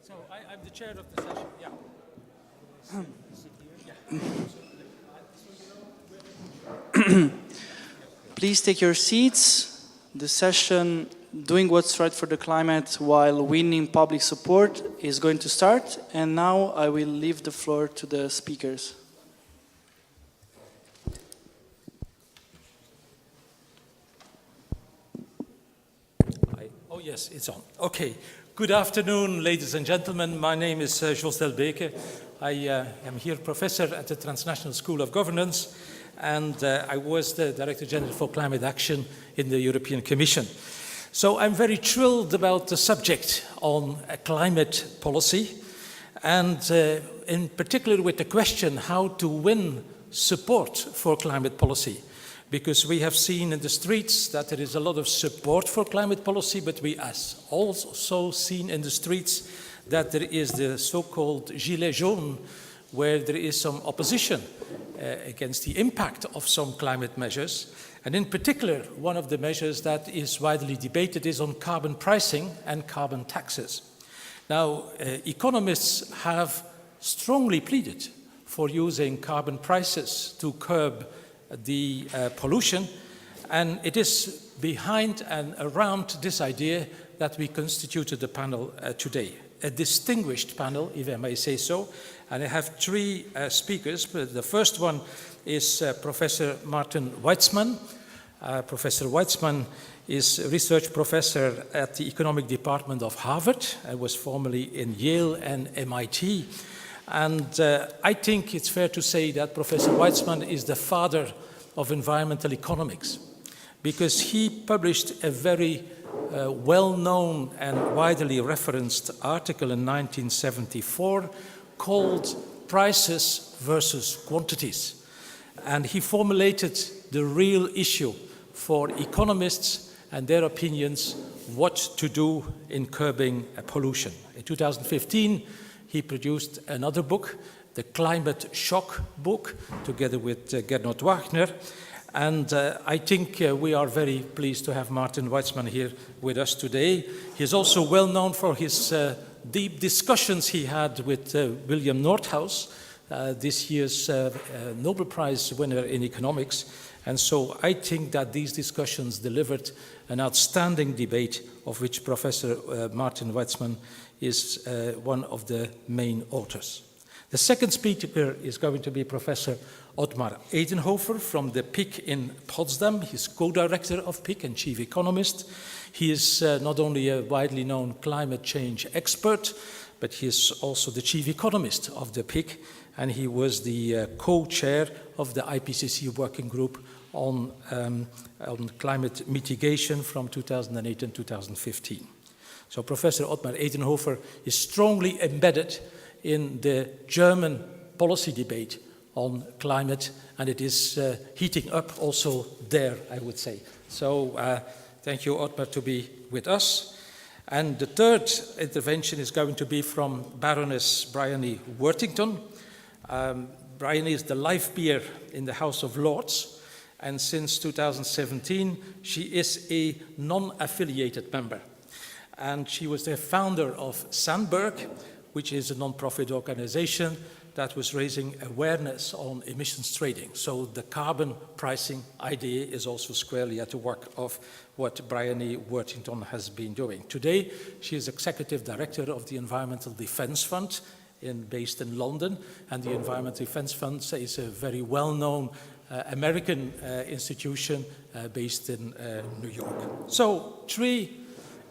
So I'm the chair of the session, yeah. Please take your seats. The session, Doing What's Right for the Climate While Winning Public Support, is going to start. And now I will leave the floor to the speakers. Oh yes, it's on. Okay. Good afternoon, ladies and gentlemen. My name is Jos Delbeke. I am here professor at the Transnational School of Governance, and I was the Director General for Climate Action in the European Commission. So I'm very thrilled about the subject on climate policy, and in particular with the question how to win support for climate policy. Because we have seen in the streets that there is a lot of support for climate policy, but we have also seen in the streets that there is the so-called gilet jaune, where there is some opposition against the impact of some climate measures. And in particular, one of the measures that is widely debated is on carbon pricing and carbon taxes. Now, economists have strongly pleaded for using carbon prices to curb the pollution, and it is behind and around this idea that we constituted the panel today. A distinguished panel, if I may say so, and I have three speakers. The first one is Professor Martin Weitzman. Professor Weitzman is a research professor at the economic department of Harvard. I was formerly in Yale and MIT. And I think it's fair to say that Professor Weitzman is the father of environmental economics, because he published a very well-known and widely referenced article in 1974 called Prices versus Quantities. And he formulated the real issue for economists and their opinions what to do in curbing pollution. In 2015, he produced another book, the Climate Shock book, together with Gernot Wagner. And I think we are very pleased to have Martin Weitzman here with us today. He is also well known for his deep discussions he had with William Nordhaus, this year's Nobel Prize winner in economics. And so I think that these discussions delivered an outstanding debate of which Professor Martin Weitzman is one of the main authors. The second speaker is going to be Professor Ottmar Edenhofer from the PIC in Potsdam. He's co-director of PIC and chief economist. He is not only a widely known climate change expert, but he is also the chief economist of the PIC, and he was the co-chair of the IPCC working group on climate mitigation from 2008 and 2015. So Professor Ottmar Edenhofer is strongly embedded in the German policy debate on climate, and it is heating up also there, I would say. So thank you, Ottmar, to be with us. And the third intervention is going to be from Baroness Bryony Worthington. Bryony is the life peer in the House of Lords, and since 2017, she is a non-affiliated member. And she was the founder of Sandberg, which is a non-profit organization that was raising awareness on emissions trading. So the carbon pricing idea is also squarely at the work of what Bryony Worthington has been doing. Today, she is executive director of the Environmental Defence Fund based in London. And the Environmental Defence Fund is a very well-known American institution based in New York. So three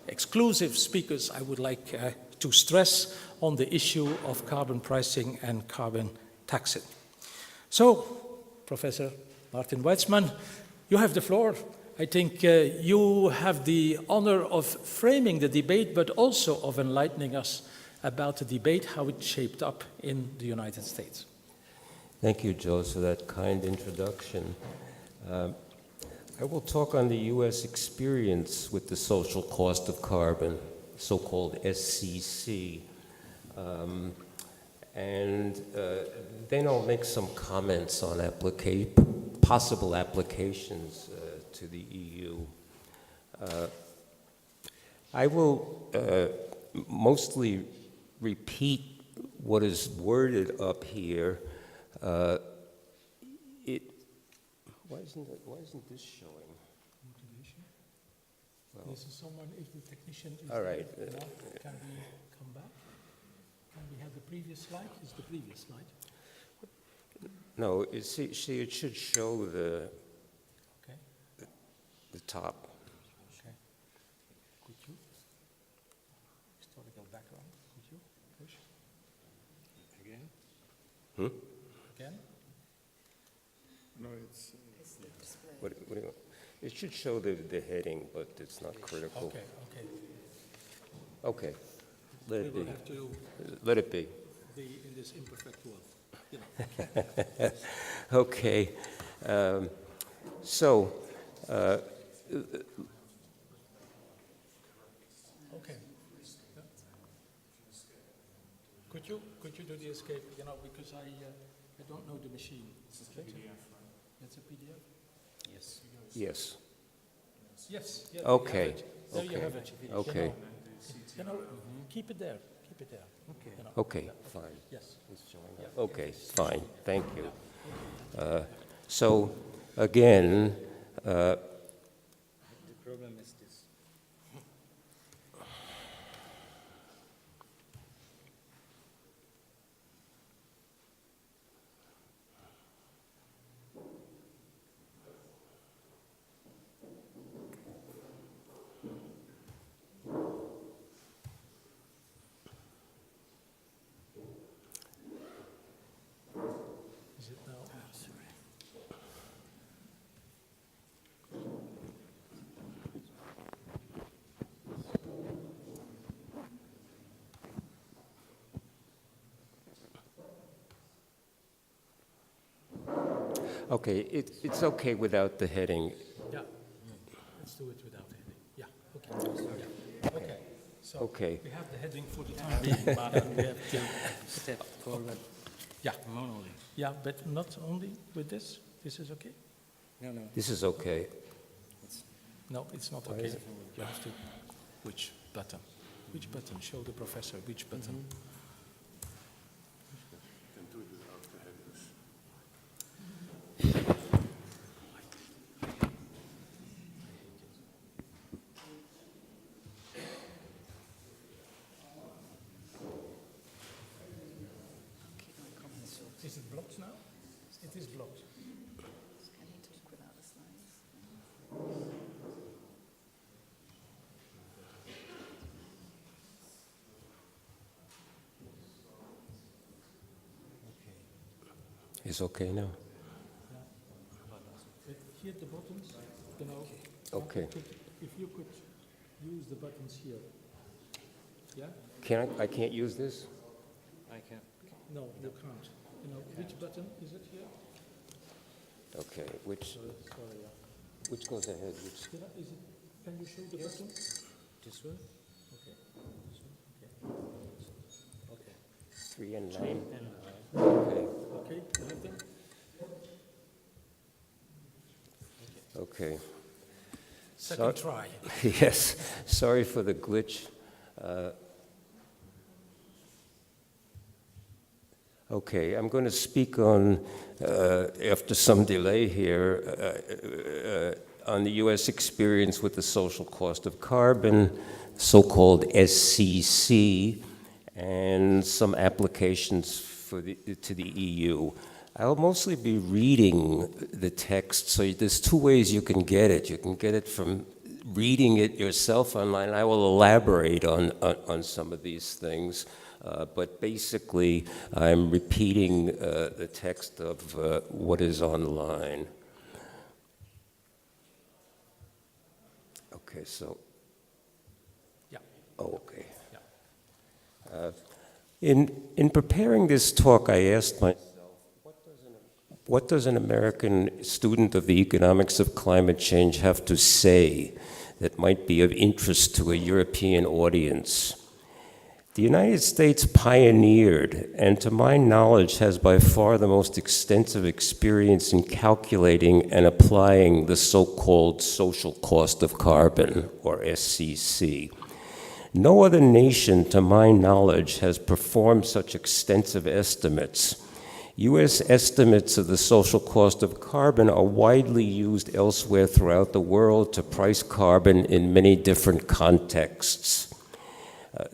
exclusive speakers I would like to stress on the issue of carbon pricing and carbon taxing. So, Professor Martin Weitzman, you have the floor. I think you have the honor of framing the debate, but also of enlightening us about the debate, how it shaped up in the United States. Thank you, Joe, for that kind introduction. I will talk on the U.S. experience with the social cost of carbon, so-called SCC. And then I'll make some comments on possible applications to the EU. I will mostly repeat what is worded up here. Why isn't this showing? Motivation. Well, this is someone, if the technician is all right. there, can we come back? Can we have the previous slide? Is the previous slide? No, it should show the Okay. the top. Okay. Could you? Historical background. Could you push? Again? Again? No, it's What do you want? It should show the heading, but it's not critical. Okay, okay. Okay. Let We it will be. have to Let it be. be in this imperfect world. You know. Okay. So, Okay. Yeah. Could you do the escape? You know, because I don't know the machine. It's a PDF. It's a PDF. yes. Yes. Yes. Okay. There you Okay. have it. Okay. You know, keep it there. Keep it there. Okay. You know. Okay. Fine. Yes. Okay. Fine. Thank you. So, again. the problem is this. Is it now? Okay. It's okay without the heading. Yeah. Let's do it without the heading. Yeah. Okay. Yeah. Okay. So Okay. we have the heading for the time being, but we have to Step forward yeah. manually. Yeah, but not only with this. This is okay. No, no. This is okay. No, it's not Why okay. is it? You have to. Which button? Which button? Show the professor which button. Is it blocked now? It is blocked. Can he talk without the slides? It's okay now. But here the buttons, you know. Okay. If you could use the buttons here. Yeah? I can't use this? I can. No, you can't. You know, which button is it here? Okay. Which goes ahead? Which? You know, is it, can you show the button? This one? Okay. This one? Okay. 3 and 9. And Okay. Okay, you have them? Okay. Second try. Yes. Sorry for the glitch. Okay, I'm going to speak on, after some delay here, on the U.S. experience with the social cost of carbon, so-called SCC, and some applications to the EU. I'll mostly be reading the text, so there's two ways you can get it. You can get it from reading it yourself online. I will elaborate on some of these things. But basically, I'm repeating the text of what is online. Okay, so. Yeah. Oh, okay. Yeah. In preparing this talk, I asked myself, what does an American student of the economics of climate change have to say that might be of interest to a European audience? The United States pioneered, and to my knowledge has by far the most extensive experience in calculating and applying the so-called social cost of carbon, or SCC. No other nation, to my knowledge, has performed such extensive estimates. U.S. estimates of the social cost of carbon are widely used elsewhere throughout the world to price carbon in many different contexts.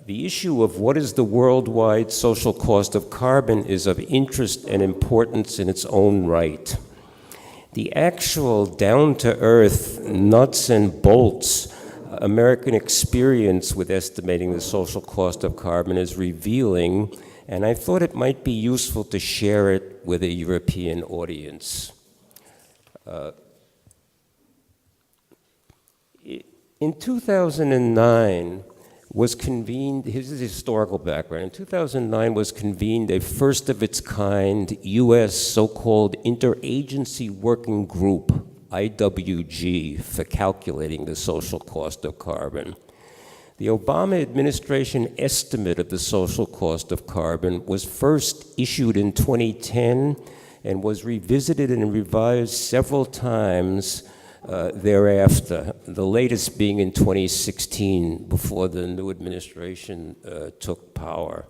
The issue of what is the worldwide social cost of carbon is of interest and importance in its own right. The actual down-to-earth, nuts and bolts American experience with estimating the social cost of carbon is revealing, and I thought it might be useful to share it with a European audience. In 2009, was convened, here's his historical background. In 2009 was convened a first of its kind U.S. so-called Interagency Working Group, IWG, for calculating the social cost of carbon. The Obama administration estimate of the social cost of carbon was first issued in 2010 and was revisited and revised several times thereafter, the latest being in 2016, before the new administration took power.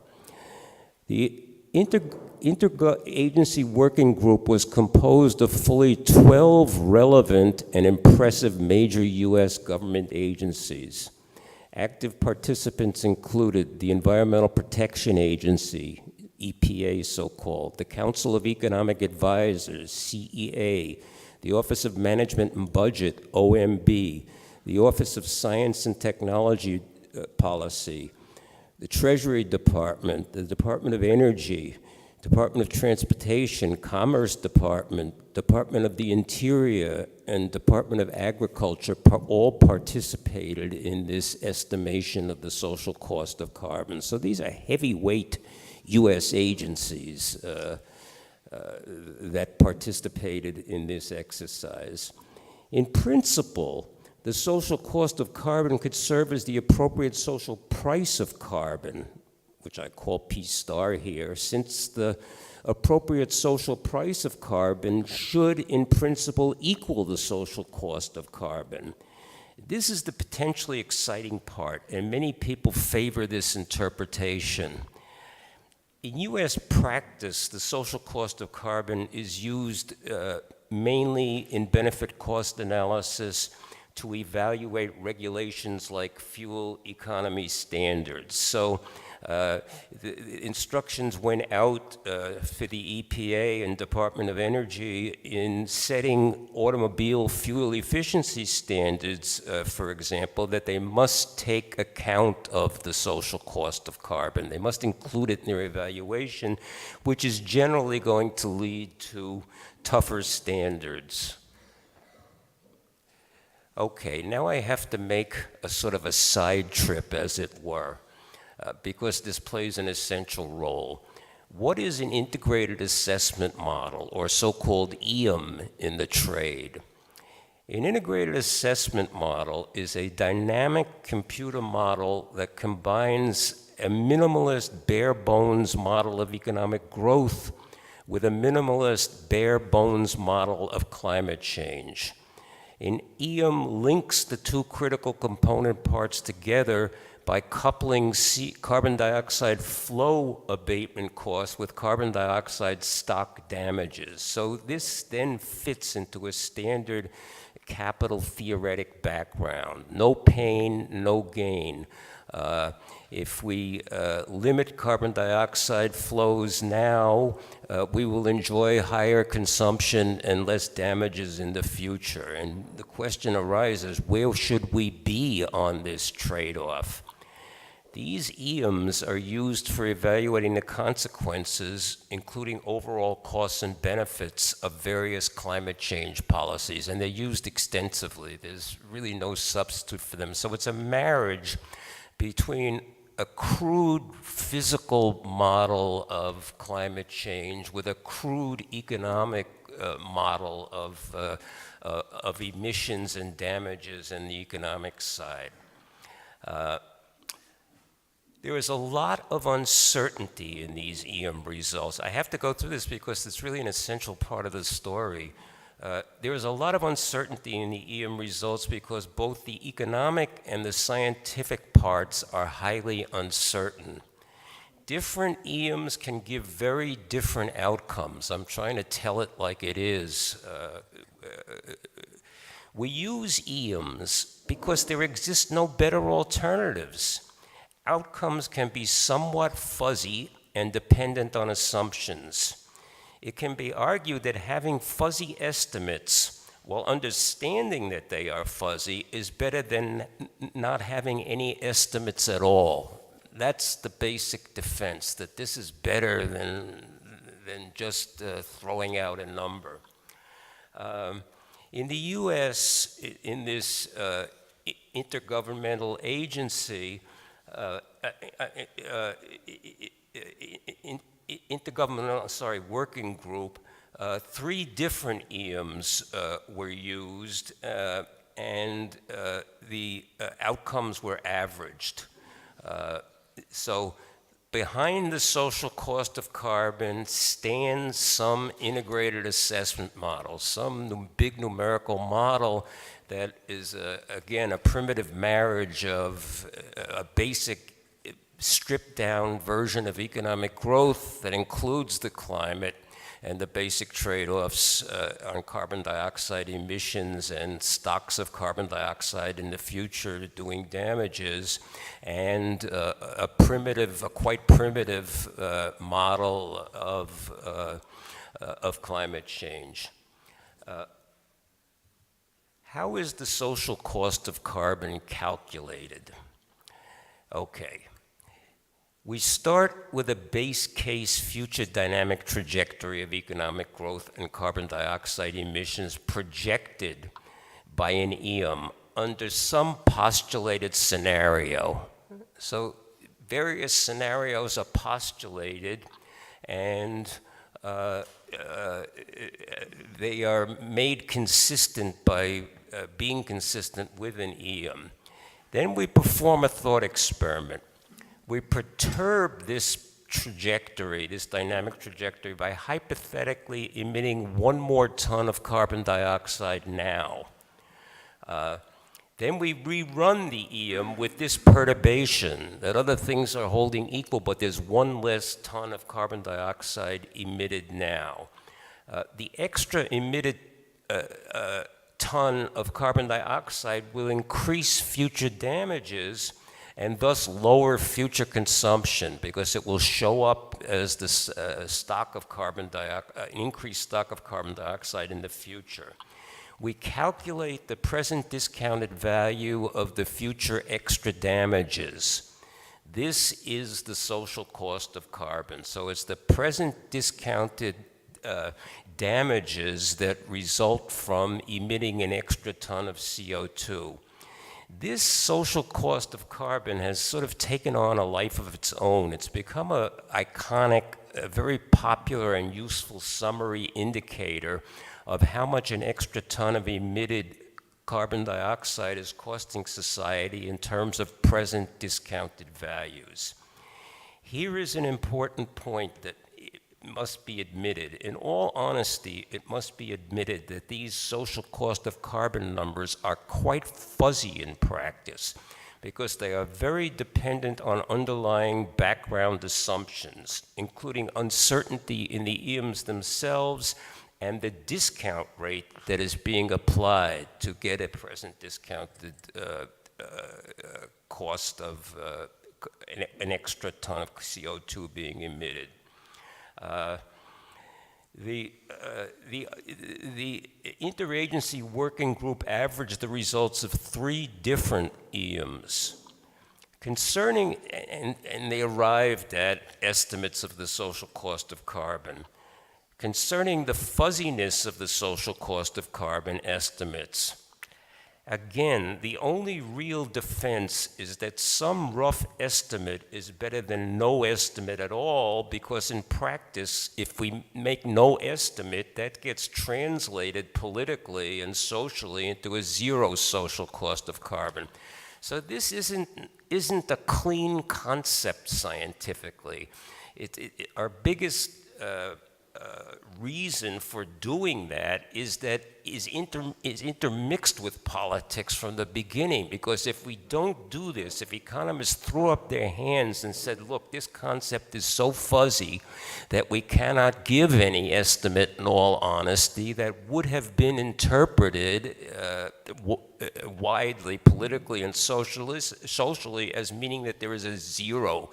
The Interagency Working Group was composed of fully 12 relevant and impressive major U.S. government agencies. Active participants included the Environmental Protection Agency, EPA so-called, the Council of Economic Advisors, CEA, the Office of Management and Budget, OMB, the Office of Science and Technology Policy, the Treasury Department, the Department of Energy, Department of Transportation, Commerce Department, Department of the Interior, and Department of Agriculture all participated in this estimation of the social cost of carbon. So these are heavyweight U.S. agencies that participated in this exercise. In principle, the social cost of carbon could serve as the appropriate social price of carbon, which I call P star here, since the appropriate social price of carbon should, in principle, equal the social cost of carbon. This is the potentially exciting part, and many people favor this interpretation. In U.S. practice, the social cost of carbon is used mainly in benefit cost analysis to evaluate regulations like fuel economy standards. So the instructions went out for the EPA and Department of Energy in setting automobile fuel efficiency standards, for example, that they must take account of the social cost of carbon. They must include it in their evaluation, which is generally going to lead to tougher standards. Okay, now I have to make a sort of a side trip, as it were, because this plays an essential role. What is an integrated assessment model, or so-called EAM in the trade? An integrated assessment model is a dynamic computer model that combines a minimalist, bare-bones model of economic growth with a minimalist, bare-bones model of climate change. An EAM links the two critical component parts together by coupling carbon dioxide flow abatement costs with carbon dioxide stock damages. So this then fits into a standard capital theoretic background. No pain, no gain. If we limit carbon dioxide flows now, we will enjoy higher consumption and less damages in the future. And the question arises, where should we be on this trade-off? These EAMs are used for evaluating the consequences, including overall costs and benefits of various climate change policies, and they're used extensively. There's really no substitute for them. So it's a marriage between a crude physical model of climate change with a crude economic model of emissions and damages in the economic side. There is a lot of uncertainty in these EAM results. I have to go through this because it's really an essential part of the story. There is a lot of uncertainty in the EM results because both the economic and the scientific parts are highly uncertain. Different EMs can give very different outcomes. I'm trying to tell it like it is. We use EMs because there exist no better alternatives. Outcomes can be somewhat fuzzy and dependent on assumptions. It can be argued that having fuzzy estimates while understanding that they are fuzzy is better than not having any estimates at all. That's the basic defense, that this is better than just throwing out a number. In the US, in this intergovernmental agency, working group, 3 different EMs were used, and the outcomes were averaged. So behind the social cost of carbon stands some integrated assessment model, some big numerical model that is, again, a primitive marriage of a basic stripped-down version of economic growth that includes the climate and the basic trade-offs on carbon dioxide emissions and stocks of carbon dioxide in the future doing damages, and a quite primitive model of climate change. How is the social cost of carbon calculated? Okay. We start with a base case future dynamic trajectory of economic growth and carbon dioxide emissions projected by an EM under some postulated scenario. So various scenarios are postulated, and they are made consistent by being consistent with an EM. Then we perform a thought experiment. We perturb this trajectory, this dynamic trajectory, by hypothetically emitting 1 more ton of carbon dioxide now. Then we rerun the EM with this perturbation, that other things are holding equal, but there's 1 less ton of carbon dioxide emitted now. The extra emitted ton of carbon dioxide will increase future damages and thus lower future consumption, because it will show up as the stock of increased stock of carbon dioxide in the future. We calculate the present discounted value of the future extra damages. This is the social cost of carbon. So it's the present discounted damages that result from emitting an extra ton of CO2. This social cost of carbon has sort of taken on a life of its own. It's become an iconic, a very popular and useful summary indicator of how much an extra ton of emitted carbon dioxide is costing society in terms of present discounted values. Here is an important point that must be admitted. In all honesty, it must be admitted that these social cost of carbon numbers are quite fuzzy in practice, because they are very dependent on underlying background assumptions, including uncertainty in the EMs themselves and the discount rate that is being applied to get a present discounted cost of an extra ton of CO2 being emitted. The interagency working group averaged the results of 3 different EMs. Concerning, and they arrived at estimates of the social cost of carbon. Concerning the fuzziness of the social cost of carbon estimates, again, the only real defense is that some rough estimate is better than no estimate at all, because in practice, if we make no estimate, that gets translated politically and socially into a 0 social cost of carbon. So this isn't a clean concept scientifically. Our biggest reason for doing that is intermixed with politics from the beginning. Because if we don't do this, if economists threw up their hands and said, look, this concept is so fuzzy that we cannot give any estimate in all honesty, that would have been interpreted widely, politically and socially as meaning that there is a zero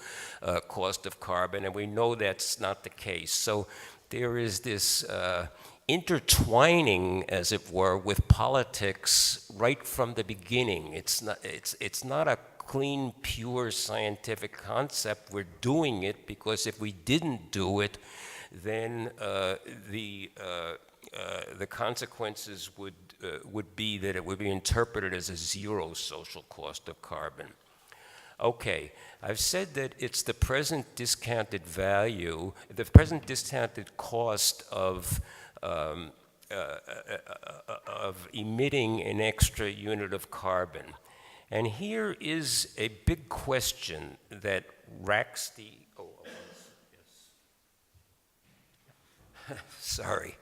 cost of carbon, and we know that's not the case. So there is this intertwining, as it were, with politics right from the beginning. It's not a clean, pure scientific concept. We're doing it because if we didn't do it, then the consequences would be that it would be interpreted as a zero social cost of carbon. Okay, I've said that it's the present discounted value, the present discounted cost of emitting an extra unit of carbon. And here is a big question that racks the, sorry.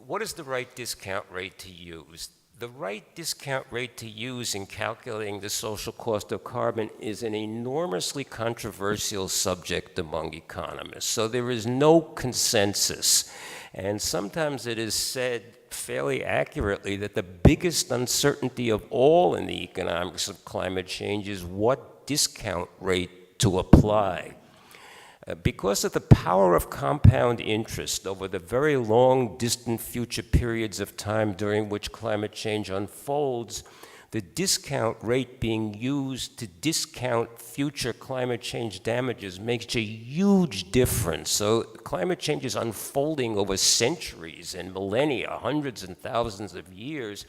What is the right discount rate to use? The right discount rate to use in calculating the social cost of carbon is an enormously controversial subject among economists. So there is no consensus. And sometimes it is said fairly accurately that the biggest uncertainty of all in the economics of climate change is what discount rate to apply. Because of the power of compound interest over the very long, distant future periods of time during which climate change unfolds, the discount rate being used to discount future climate change damages makes a huge difference. So climate change is unfolding over centuries and millennia, hundreds and thousands of years,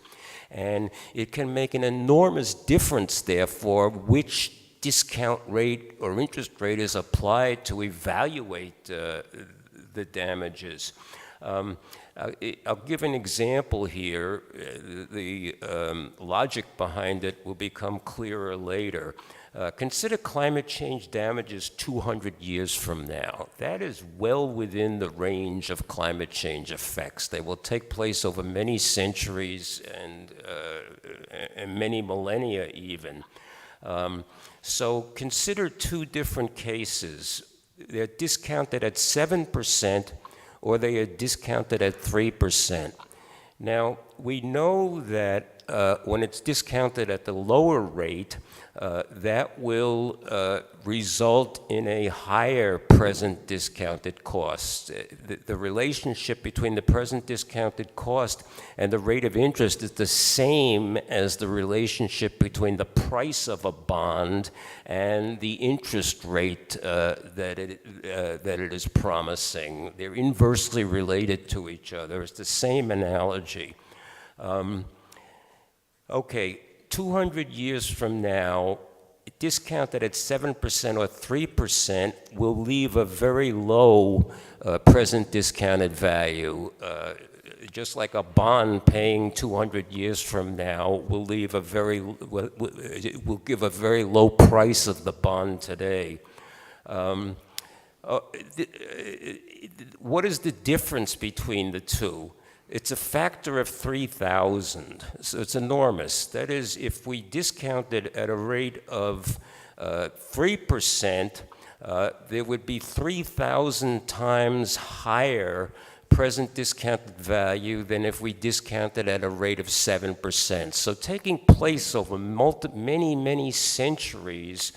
and it can make an enormous difference, therefore, which discount rate or interest rate is applied to evaluate the damages. I'll give an example here. The logic behind it will become clearer later. Consider climate change damages 200 years from now. That is well within the range of climate change effects. They will take place over many centuries and many millennia even. So consider two different cases. They're discounted at 7% or they are discounted at 3%. Now, we know that when it's discounted at the lower rate, that will result in a higher present discounted cost. The relationship between the present discounted cost and the rate of interest is the same as the relationship between the price of a bond and the interest rate that it is promising. They're inversely related to each other. It's the same analogy. Okay, 200 years from now, discounted at 7% or 3% will leave a very low present discounted value. Just like a bond paying 200 years from now will leave will give a very low price of the bond today. What is the difference between the two? It's a factor of 3,000, so it's enormous. That is, if we discounted at a rate of 3%, there would be 3,000 times higher present discounted value than if we discounted at a rate of 7%. So taking place over many, many centuries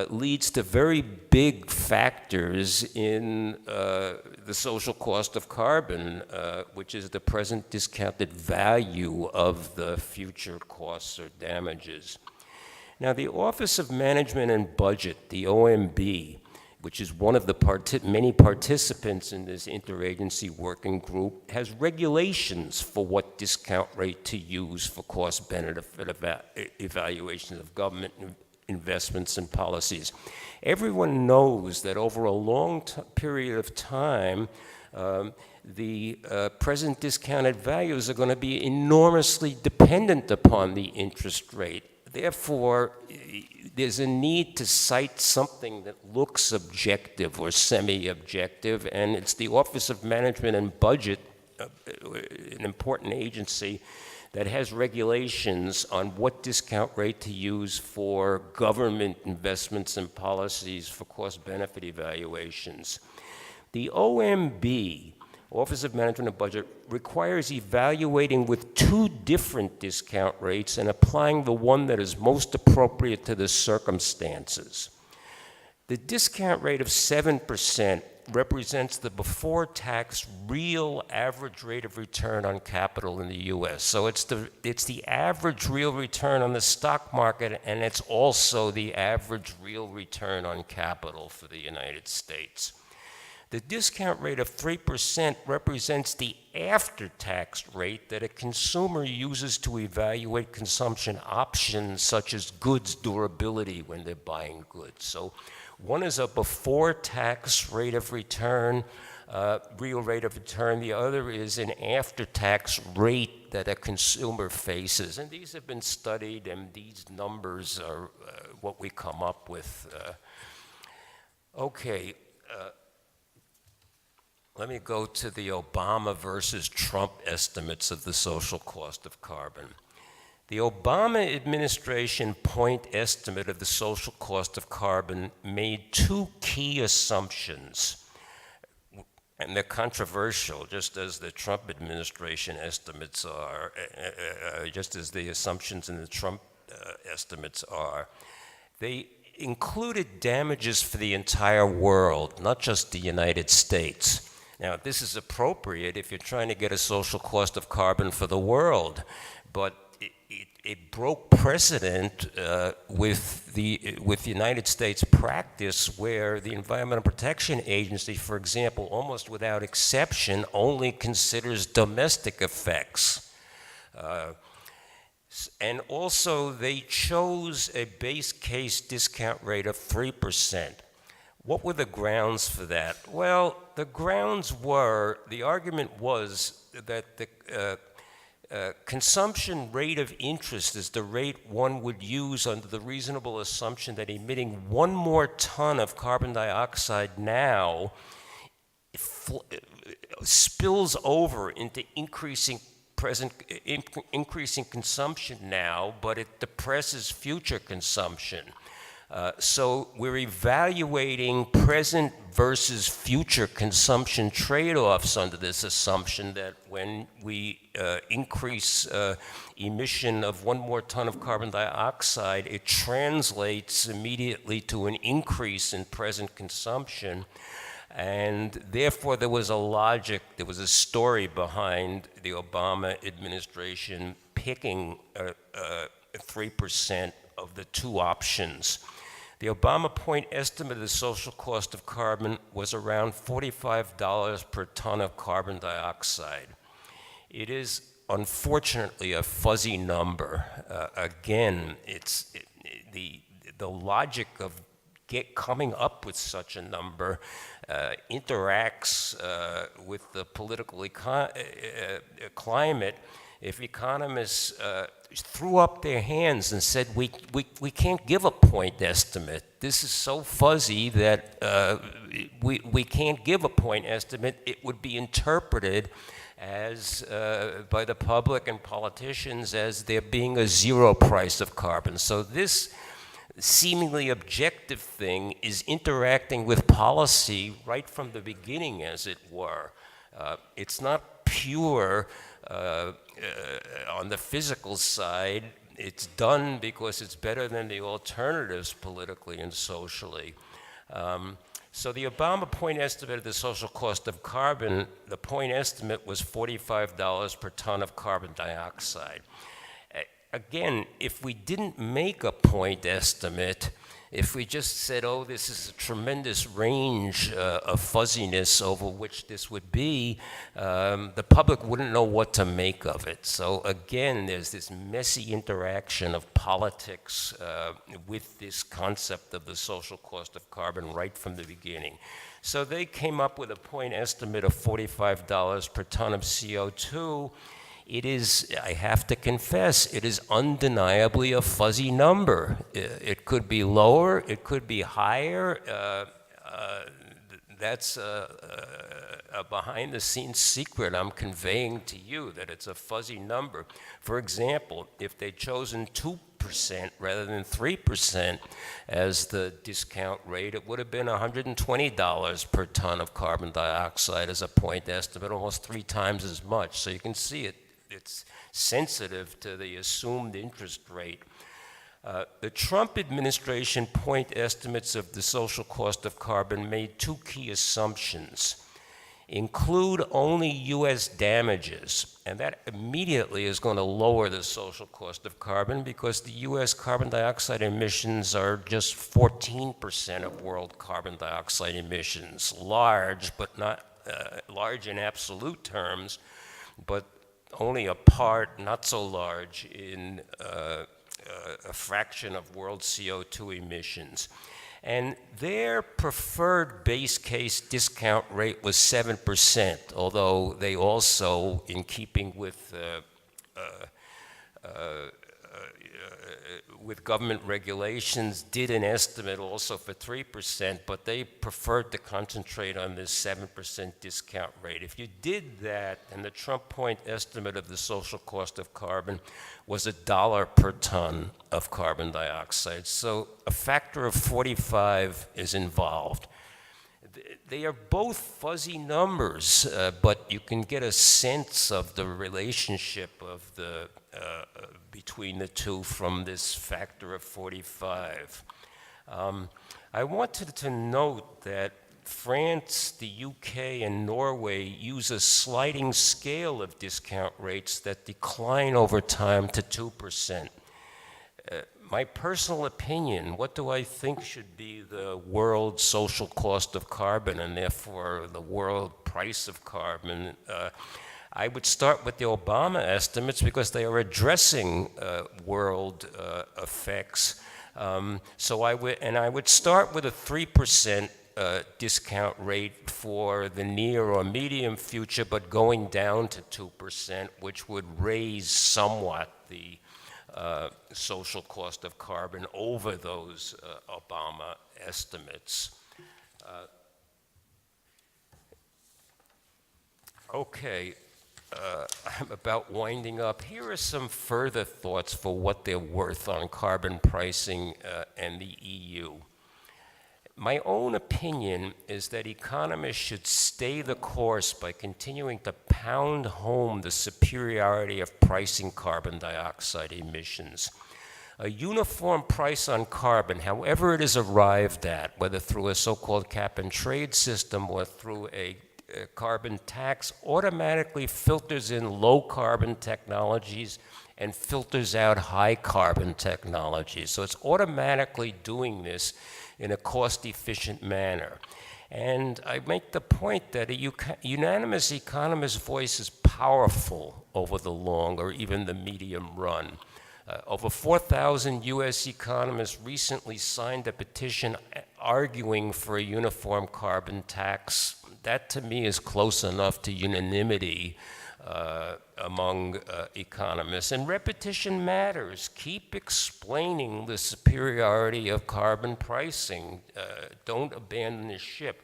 leads to very big factors in the social cost of carbon, which is the present discounted value of the future costs or damages. Now, the Office of Management and Budget, the OMB, which is one of the many participants in this interagency working group, has regulations for what discount rate to use for cost-benefit evaluation of government investments and policies. Everyone knows that over a long period of time, the present discounted values are going to be enormously dependent upon the interest rate. Therefore, there's a need to cite something that looks objective or semi-objective, and it's the Office of Management and Budget, an important agency that has regulations on what discount rate to use for government investments and policies for cost-benefit evaluations. The OMB, Office of Management and Budget, requires evaluating with two different discount rates and applying the one that is most appropriate to the circumstances. The discount rate of 7% represents the before-tax real average rate of return on capital in the U.S. So it's the average real return on the stock market, and it's also the average real return on capital for the United States. The discount rate of 3% represents the after-tax rate that a consumer uses to evaluate consumption options such as goods durability when they're buying goods. So one is a before-tax rate of return, real rate of return. The other is an after-tax rate that a consumer faces. And these have been studied, and these numbers are what we come up with. Let me go to the Obama versus Trump estimates of the social cost of carbon. The Obama administration point estimate of the social cost of carbon made two key assumptions, and they're controversial, just as the Trump administration estimates are, just as the assumptions in the Trump estimates are. They included damages for the entire world, not just the United States. Now, this is appropriate if you're trying to get a social cost of carbon for the world, but it broke precedent with the United States practice, where the Environmental Protection Agency, for example, almost without exception, only considers domestic effects. And also, they chose a base case discount rate of 3%. What were the grounds for that? Well, the grounds were, the argument was that the consumption rate of interest is the rate one would use under the reasonable assumption that emitting 1 more ton of carbon dioxide now spills over into increasing consumption now, but it depresses future consumption. So we're evaluating present versus future consumption trade-offs under this assumption that when we increase emission of 1 more ton of carbon dioxide, it translates immediately to an increase in present consumption. And therefore, there was a logic, there was a story behind the Obama administration picking 3% of the two options. The Obama point estimate of the social cost of carbon was around $45 per ton of carbon dioxide. It is unfortunately a fuzzy number. Again, the logic of coming up with such a number interacts with the political climate. If economists threw up their hands and said, we can't give a point estimate. This is so fuzzy that we can't give a point estimate, it would be interpreted as by the public and politicians as there being a zero price of carbon. So this seemingly objective thing is interacting with policy right from the beginning, as it were. It's not pure on the physical side. It's done because it's better than the alternatives politically and socially. So the Obama point estimate of the social cost of carbon, the point estimate was $45 per ton of carbon dioxide. Again, if we didn't make a point estimate, if we just said, oh, this is a tremendous range of fuzziness over which this would be, the public wouldn't know what to make of it. So again, there's this messy interaction of politics with this concept of the social cost of carbon right from the beginning. So they came up with a point estimate of $45 per ton of CO2. It is, I have to confess, it is undeniably a fuzzy number. It could be lower, it could be higher. That's a behind-the-scenes secret I'm conveying to you, that it's a fuzzy number. For example, if they'd chosen 2% rather than 3% as the discount rate, it would have been $120 per ton of carbon dioxide as a point estimate, almost 3 times as much. So you can see it's sensitive to the assumed interest rate. The Trump administration point estimates of the social cost of carbon made 2 key assumptions. Include only U.S. damages, and that immediately is going to lower the social cost of carbon because the U.S. carbon dioxide emissions are just 14% of world carbon dioxide emissions. Large, but not large in absolute terms, but only a part, not so large in a fraction of world CO2 emissions. And their preferred base case discount rate was 7%, although they also, in keeping with government regulations, did an estimate also for 3%, but they preferred to concentrate on this 7% discount rate. If you did that, and the Trump point estimate of the social cost of carbon was $1 per ton of carbon dioxide. So a factor of 45 is involved. They are both fuzzy numbers, but you can get a sense of the relationship of between the two from this factor of 45. I wanted to note that France, the UK, and Norway use a sliding scale of discount rates that decline over time to 2%. My personal opinion, what do I think should be the world social cost of carbon and therefore the world price of carbon? I would start with the Obama estimates because they are addressing world effects. So I would start with a 3% discount rate for the near or medium future, but going down to 2%, which would raise somewhat the social cost of carbon over those Obama estimates. Okay, I'm about winding up. Here are some further thoughts for what they're worth on carbon pricing and the EU. My own opinion is that economists should stay the course by continuing to pound home the superiority of pricing carbon dioxide emissions. A uniform price on carbon, however it is arrived at, whether through a so-called cap and trade system or through a carbon tax, automatically filters in low carbon technologies and filters out high carbon technologies. So it's automatically doing this in a cost-efficient manner. And I make the point that a unanimous economist's voice is powerful over the long or even the medium run. Over 4,000 US economists recently signed a petition arguing for a uniform carbon tax. That to me is close enough to unanimity among economists. And repetition matters. Keep explaining the superiority of carbon pricing. Don't abandon the ship.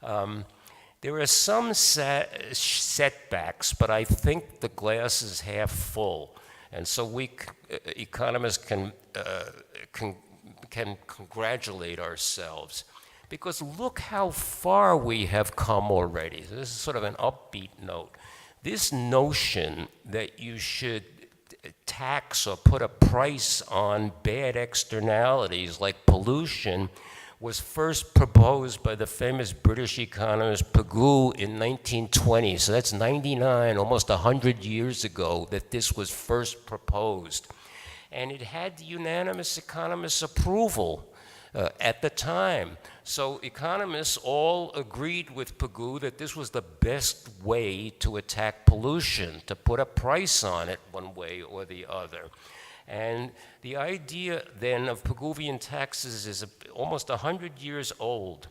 There are some setbacks, but I think the glass is half full. And so we economists can congratulate ourselves. Because look how far we have come already. So this is sort of an upbeat note. This notion that you should tax or put a price on bad externalities like pollution was first proposed by the famous British economist Pigou in 1920. So that's 99, almost 100 years ago that this was first proposed. And it had unanimous economists' approval at the time. So economists all agreed with Pigou that this was the best way to attack pollution, to put a price on it one way or the other. And the idea then of Pigouvian taxes is almost 100 years old.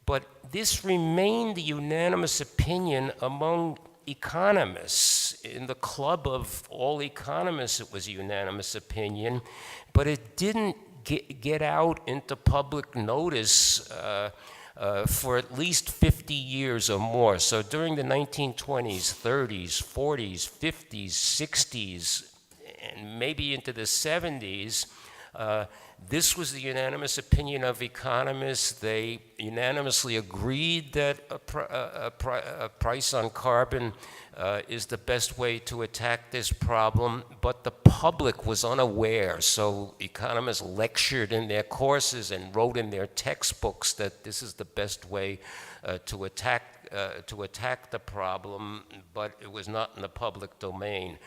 But this remained the unanimous opinion among economists. In the club of all economists, it was a unanimous opinion, but it didn't get out into public notice for at least 50 years or more. So during the 1920s, 30s, 40s, 50s, 60s, and maybe into the 70s, this was the unanimous opinion of economists. They unanimously agreed that a price on carbon is the best way to attack this problem, but the public was unaware. So economists lectured in their courses and wrote in their textbooks that this is the best way to attack the problem, but it was not in the public domain.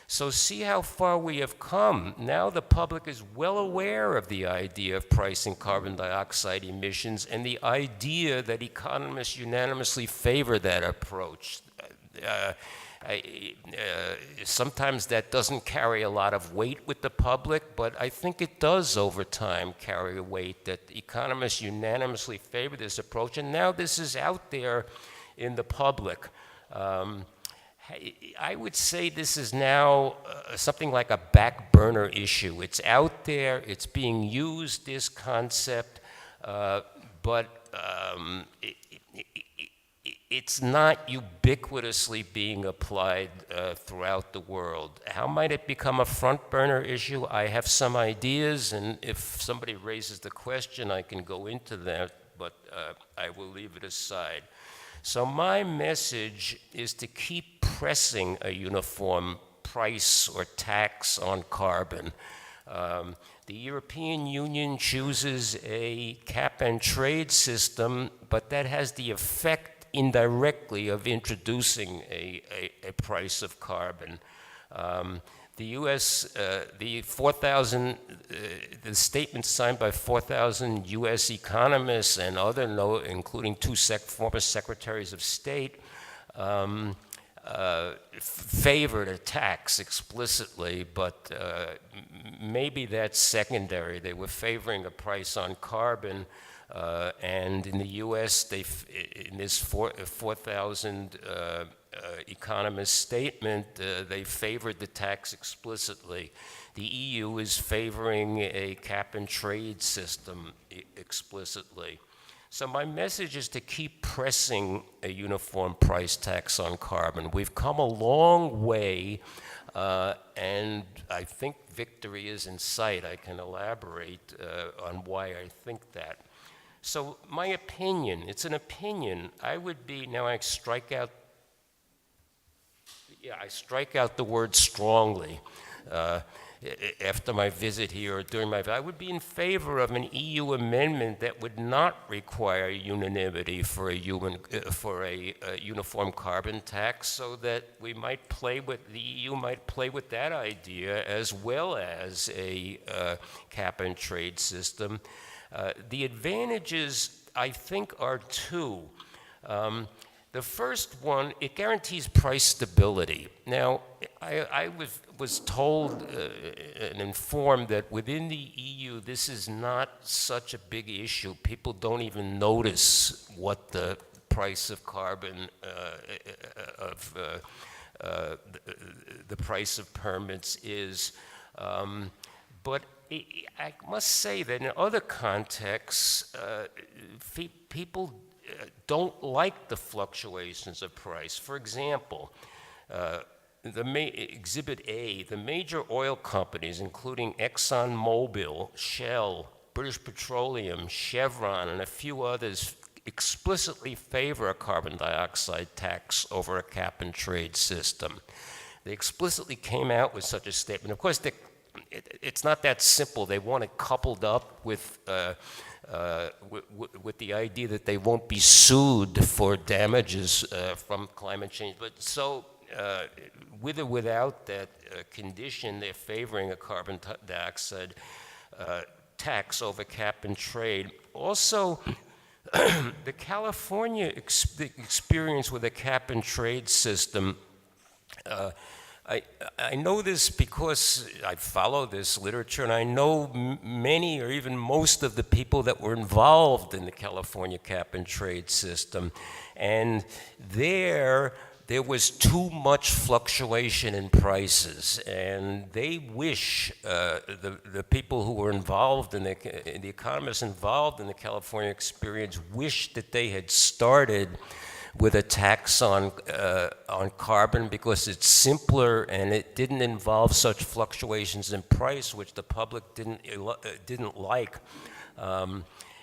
So see how far we have come. Now the public is well aware of the idea of pricing carbon dioxide emissions and the idea that economists unanimously favor that approach. Sometimes that doesn't carry a lot of weight with the public, but I think it does over time carry a weight that economists unanimously favor this approach, and now this is out there in the public. I would say this is now something like a back burner issue. It's out there, it's being used, this concept, but it's not ubiquitously being applied throughout the world. How might it become a front burner issue? I have some ideas, and if somebody raises the question, I can go into that, but I will leave it aside. So my message is to keep pressing a uniform price or tax on carbon. The European Union chooses a cap and trade system, but that has the effect indirectly of introducing a price of carbon. The U.S., the statement signed by 4,000 U.S. economists and other, including two former secretaries of state, favored a tax explicitly, but maybe that's secondary. They were favoring a price on carbon, and in the U.S., in this 4,000 economist statement, they favored the tax explicitly. The EU is favoring a cap and trade system explicitly. So my message is to keep pressing a uniform price tax on carbon. We've come a long way, and I think victory is in sight. I can elaborate on why I think that. So my opinion, it's an opinion. I would be, now I strike out the word strongly. After my visit here or during my visit, I would be in favor of an EU amendment that would not require unanimity for a uniform carbon tax, so that we might the EU might play with that idea as well as a cap and trade system. The advantages, I think, are two. The first one, it guarantees price stability. Now, I was told and informed that within the EU, this is not such a big issue. People don't even notice what the price of carbon, the price of permits is. But I must say that in other contexts, people don't like the fluctuations of price. For example, Exhibit A, the major oil companies, including ExxonMobil, Shell, British Petroleum, Chevron, and a few others, explicitly favor a carbon dioxide tax over a cap and trade system. They explicitly came out with such a statement. Of course, it's not that simple. They want it coupled up with the idea that they won't be sued for damages from climate change. But so, with or without that condition, they're favoring a carbon dioxide tax over cap and trade. Also, the California experience with a cap and trade system, I know this because I follow this literature, and I know many or even most of the people that were involved in the California cap and trade system. And there, there was too much fluctuation in prices, and they wish, the people who were involved in the economists involved in the California experience wish that they had started with a tax on carbon, because it's simpler and it didn't involve such fluctuations in price, which the public didn't like.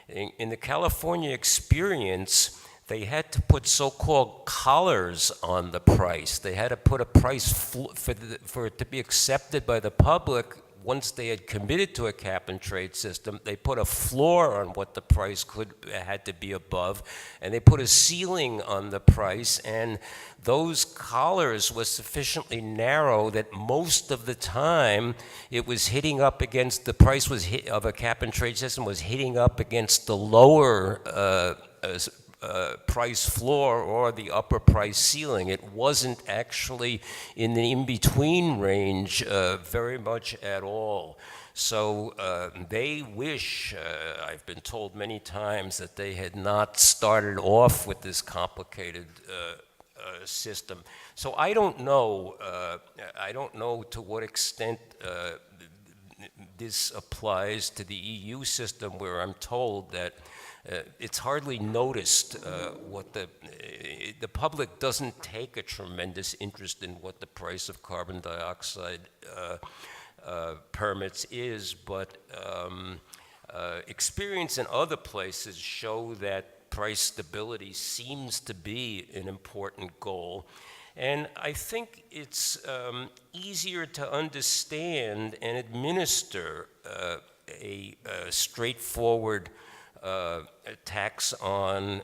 In the California experience, they had to put so-called collars on the price. They had to put a price for it to be accepted by the public. Once they had committed to a cap and trade system, they put a floor on what the price had to be above, and they put a ceiling on the price, and those collars was sufficiently narrow that most of the time it was hitting up against, the price of a cap and trade system was hitting up against the lower price floor or the upper price ceiling. It wasn't actually in the in-between range very much at all. So they wish, I've been told many times, that they had not started off with this complicated system. So I don't know to what extent this applies to the EU system, where I'm told that it's hardly noticed what the public doesn't take a tremendous interest in what the price of carbon dioxide permits is, but experience in other places show that price stability seems to be an important goal. And I think it's easier to understand and administer a straightforward tax on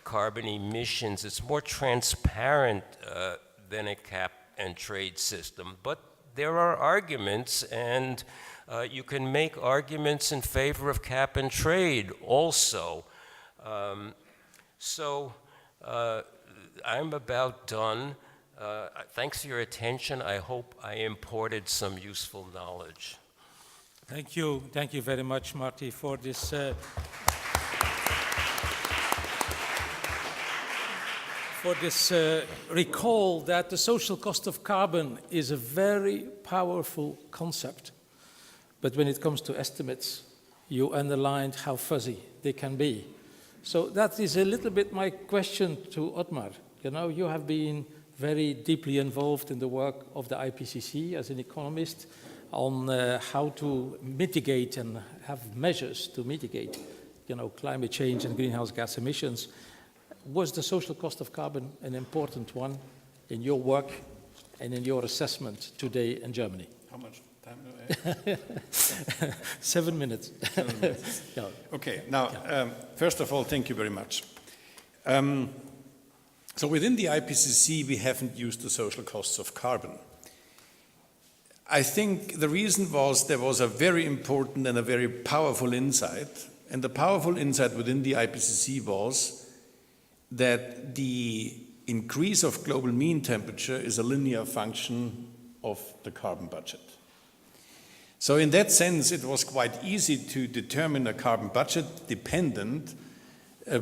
carbon emissions. It's more transparent than a cap and trade system. But there are arguments, and you can make arguments in favor of cap and trade also. I'm about done. Thanks for your attention. I hope I imported some useful knowledge. Thank you very much, Marty, for this recall that the social cost of carbon is a very powerful concept. But when it comes to estimates, you underlined how fuzzy they can be. So that is a little bit my question to Otmar. You know, you have been very deeply involved in the work of the IPCC as an economist on how to mitigate and have measures to mitigate, you know, climate change and greenhouse gas emissions. Was the social cost of carbon an important one in your work and in your assessment today in Germany? How much time do I have? 7 minutes. 7 minutes. Yeah. Okay, now, first of all, thank you very much. So within the IPCC, we haven't used the social costs of carbon. I think the reason was there was a very important and a very powerful insight, and the powerful insight within the IPCC was that the increase of global mean temperature is a linear function of the carbon budget. So in that sense, it was quite easy to determine a carbon budget dependent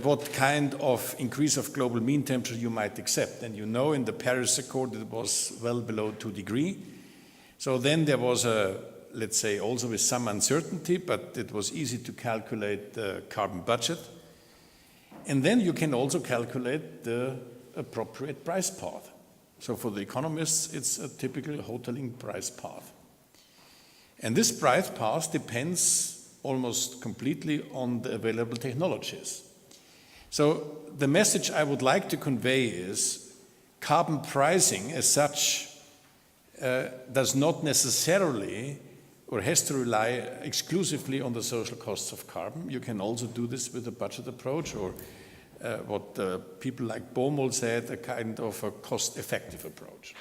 what kind of increase of global mean temperature you might accept. And you know, in the Paris Accord, it was well below 2 degrees. So then there was a, let's say, also with some uncertainty, but it was easy to calculate the carbon budget. And then you can also calculate the appropriate price path. So for the economists, it's a typical hoteling price path. And this price path depends almost completely on the available technologies. So the message I would like to convey is carbon pricing as such does not necessarily or has to rely exclusively on the social costs of carbon. You can also do this with a budget approach, or what people like Baumol said, a kind of a cost-effective approach.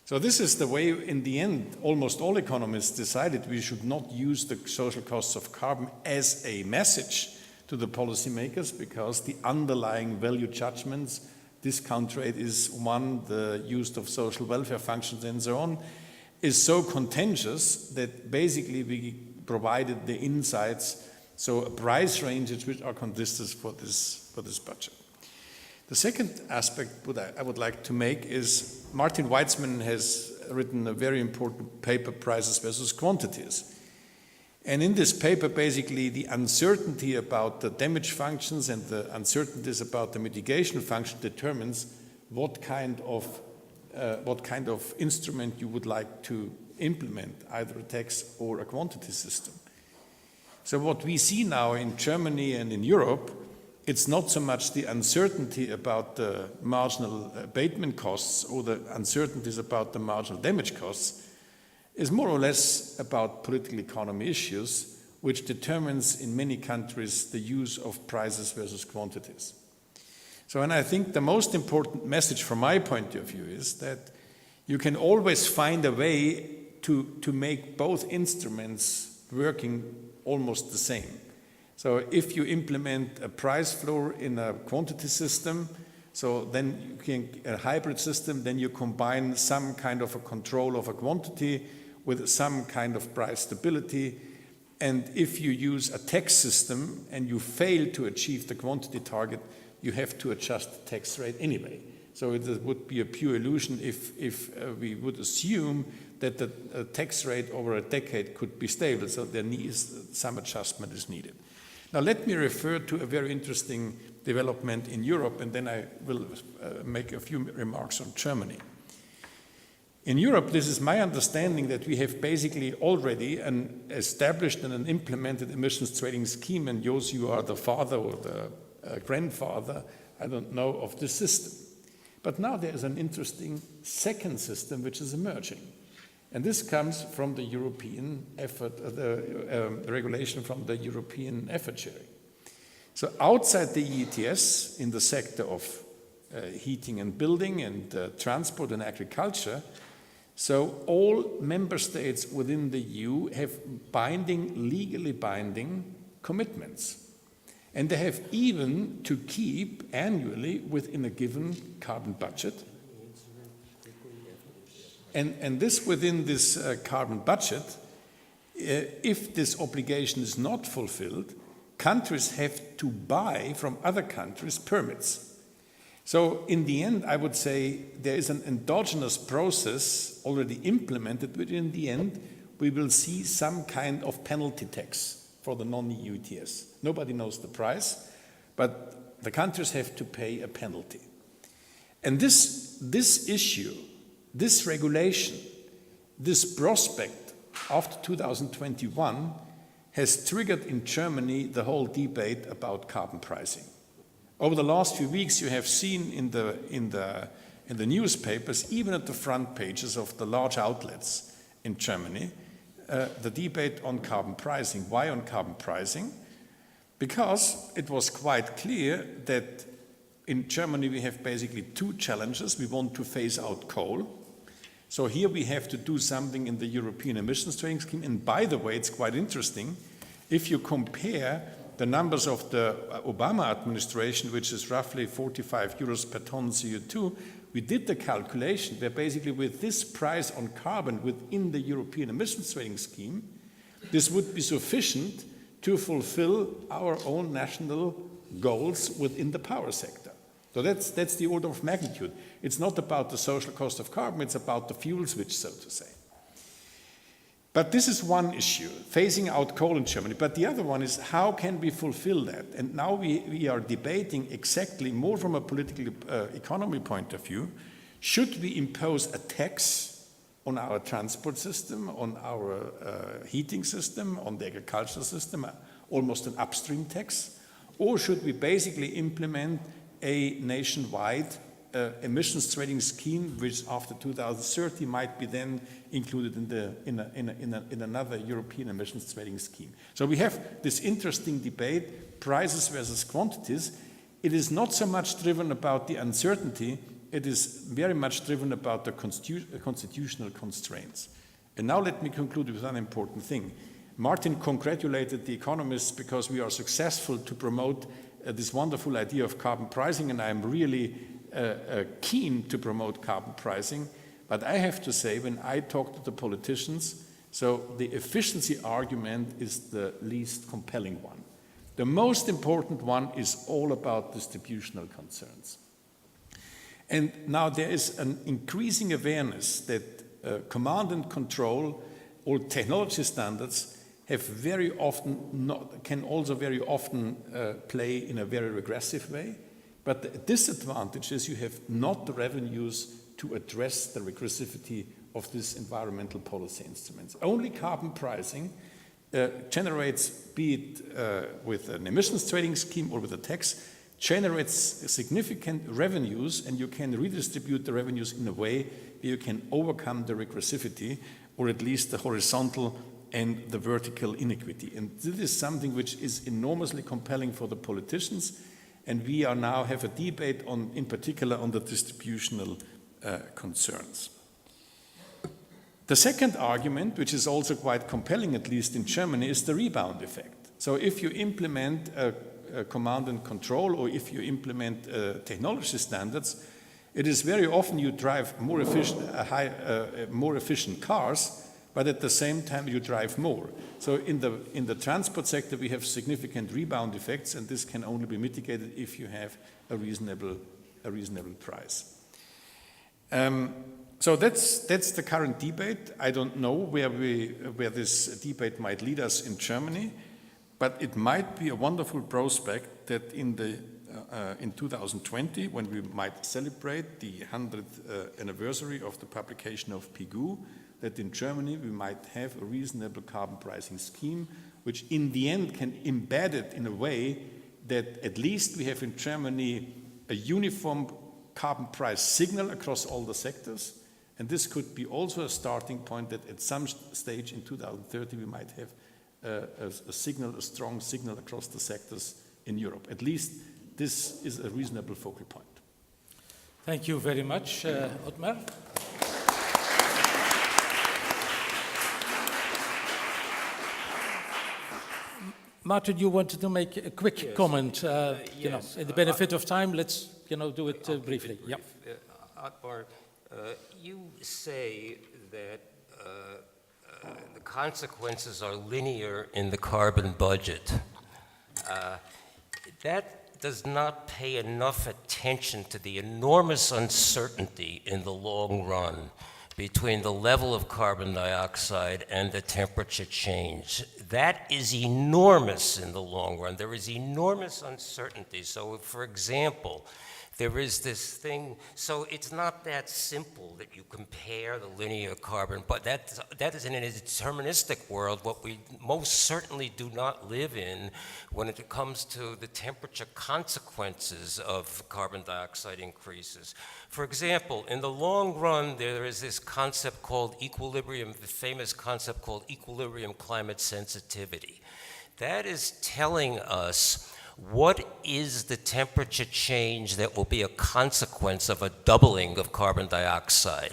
So this is the way, in the end, almost all economists decided we should not use the social costs of carbon as a message to the policymakers, because the underlying value judgments, discount rate is one, the use of social welfare functions and so on, is so contentious that basically we provided the insights, so price ranges which are consistent for this budget. The second aspect that I would like to make is Martin Weitzman has written a very important paper, Prices versus Quantities. And in this paper, basically, the uncertainty about the damage functions and the uncertainties about the mitigation function determines what kind of instrument you would like to implement, either a tax or a quantity system. So what we see now in Germany and in Europe, it's not so much the uncertainty about the marginal abatement costs or the uncertainties about the marginal damage costs. It's more or less about political economy issues, which determines in many countries the use of prices versus quantities. So, and I think the most important message from my point of view is that you can always find a way to make both instruments working almost the same. So if you implement a price floor in a quantity system, so then you can a hybrid system, then you combine some kind of a control of a quantity with some kind of price stability. And if you use a tax system and you fail to achieve the quantity target, you have to adjust the tax rate anyway. So it would be a pure illusion if we would assume that the tax rate over a decade could be stable. So there needs some adjustment is needed. Now let me refer to a very interesting development in Europe, and then I will make a few remarks on Germany. In Europe, this is my understanding that we have basically already an established and an implemented emissions trading scheme, and Jos, you are the father or the grandfather, I don't know, of this system. But now there is an interesting second system which is emerging. And this comes from the European effort, the regulation from the European effort sharing. So outside the ETS, in the sector of heating and building and transport and agriculture, so all member states within the EU have legally binding commitments. And they have even to keep annually within a given carbon budget. And this within this carbon budget, if this obligation is not fulfilled, countries have to buy from other countries permits. So in the end, I would say there is an endogenous process already implemented, but in the end, we will see some kind of penalty tax for the non-EU ETS. Nobody knows the price, but the countries have to pay a penalty. And this issue, this regulation, this prospect after 2021 has triggered in Germany the whole debate about carbon pricing. Over the last few weeks, you have seen in the newspapers, even at the front pages of the large outlets in Germany, the debate on carbon pricing. Why on carbon pricing? Because it was quite clear that in Germany we have basically two challenges. We want to phase out coal. So here we have to do something in the European emissions trading scheme. And by the way, it's quite interesting. If you compare the numbers of the Obama administration, which is roughly 45 euros per ton CO2, we did the calculation where basically with this price on carbon within the European emissions trading scheme, this would be sufficient to fulfill our own national goals within the power sector. So that's the order of magnitude. It's not about the social cost of carbon, it's about the fuel switch, so to say. But this is one issue, phasing out coal in Germany. But the other one is how can we fulfill that? And now we are debating exactly more from a political economy point of view. Should we impose a tax on our transport system, on our heating system, on the agricultural system, almost an upstream tax? Or should we basically implement a nationwide emissions trading scheme, which after 2030 might be then included in another European emissions trading scheme. So we have this interesting debate, prices versus quantities. It is not so much driven about the uncertainty, it is very much driven about the constitutional constraints. And now let me conclude with one important thing. Martin congratulated the economists because we are successful to promote this wonderful idea of carbon pricing, and I am really keen to promote carbon pricing, but I have to say, when I talk to the politicians, so the efficiency argument is the least compelling one. The most important one is all about distributional concerns. And now there is an increasing awareness that command and control or technology standards have very often can also very often play in a very regressive way. But the disadvantage is you have not the revenues to address the regressivity of these environmental policy instruments. Only carbon pricing generates, be it with an emissions trading scheme or with a tax, generates significant revenues, and you can redistribute the revenues in a way where you can overcome the regressivity, or at least the horizontal and the vertical inequity. And this is something which is enormously compelling for the politicians, and we are now have a debate on, in particular, on the distributional concerns. The second argument, which is also quite compelling, at least in Germany, is the rebound effect. So if you implement a command and control, or if you implement technology standards, it is very often you drive more efficient cars, but at the same time you drive more. So in the transport sector we have significant rebound effects, and this can only be mitigated if you have a reasonable price. So that's the current debate. I don't know where this debate might lead us in Germany, but it might be a wonderful prospect that in 2020, when we might celebrate the 100th anniversary of the publication of PIGU, that in Germany we might have a reasonable carbon pricing scheme, which in the end can embed it in a way that at least we have in Germany a uniform carbon price signal across all the sectors. And this could be also a starting point that at some stage in 2030 we might have a strong signal across the sectors in Europe. At least this is a reasonable focal point. Thank you very much, Ottmar. Martin, you wanted to make a quick comment. Yes. In the benefit of time, let's do it briefly. Brief. Ottmar, you say that the consequences are linear in the carbon budget. That does not pay enough attention to the enormous uncertainty in the long run between the level of carbon dioxide and the temperature change. That is enormous in the long run. There is enormous uncertainty. So, for example, there is this thing, so it's not that simple that you compare the linear carbon, but that is in a deterministic world, what we most certainly do not live in when it comes to the temperature consequences of carbon dioxide increases. For example, in the long run, there is this concept called equilibrium, the famous concept called equilibrium climate sensitivity. That is telling us what is the temperature change that will be a consequence of a doubling of carbon dioxide.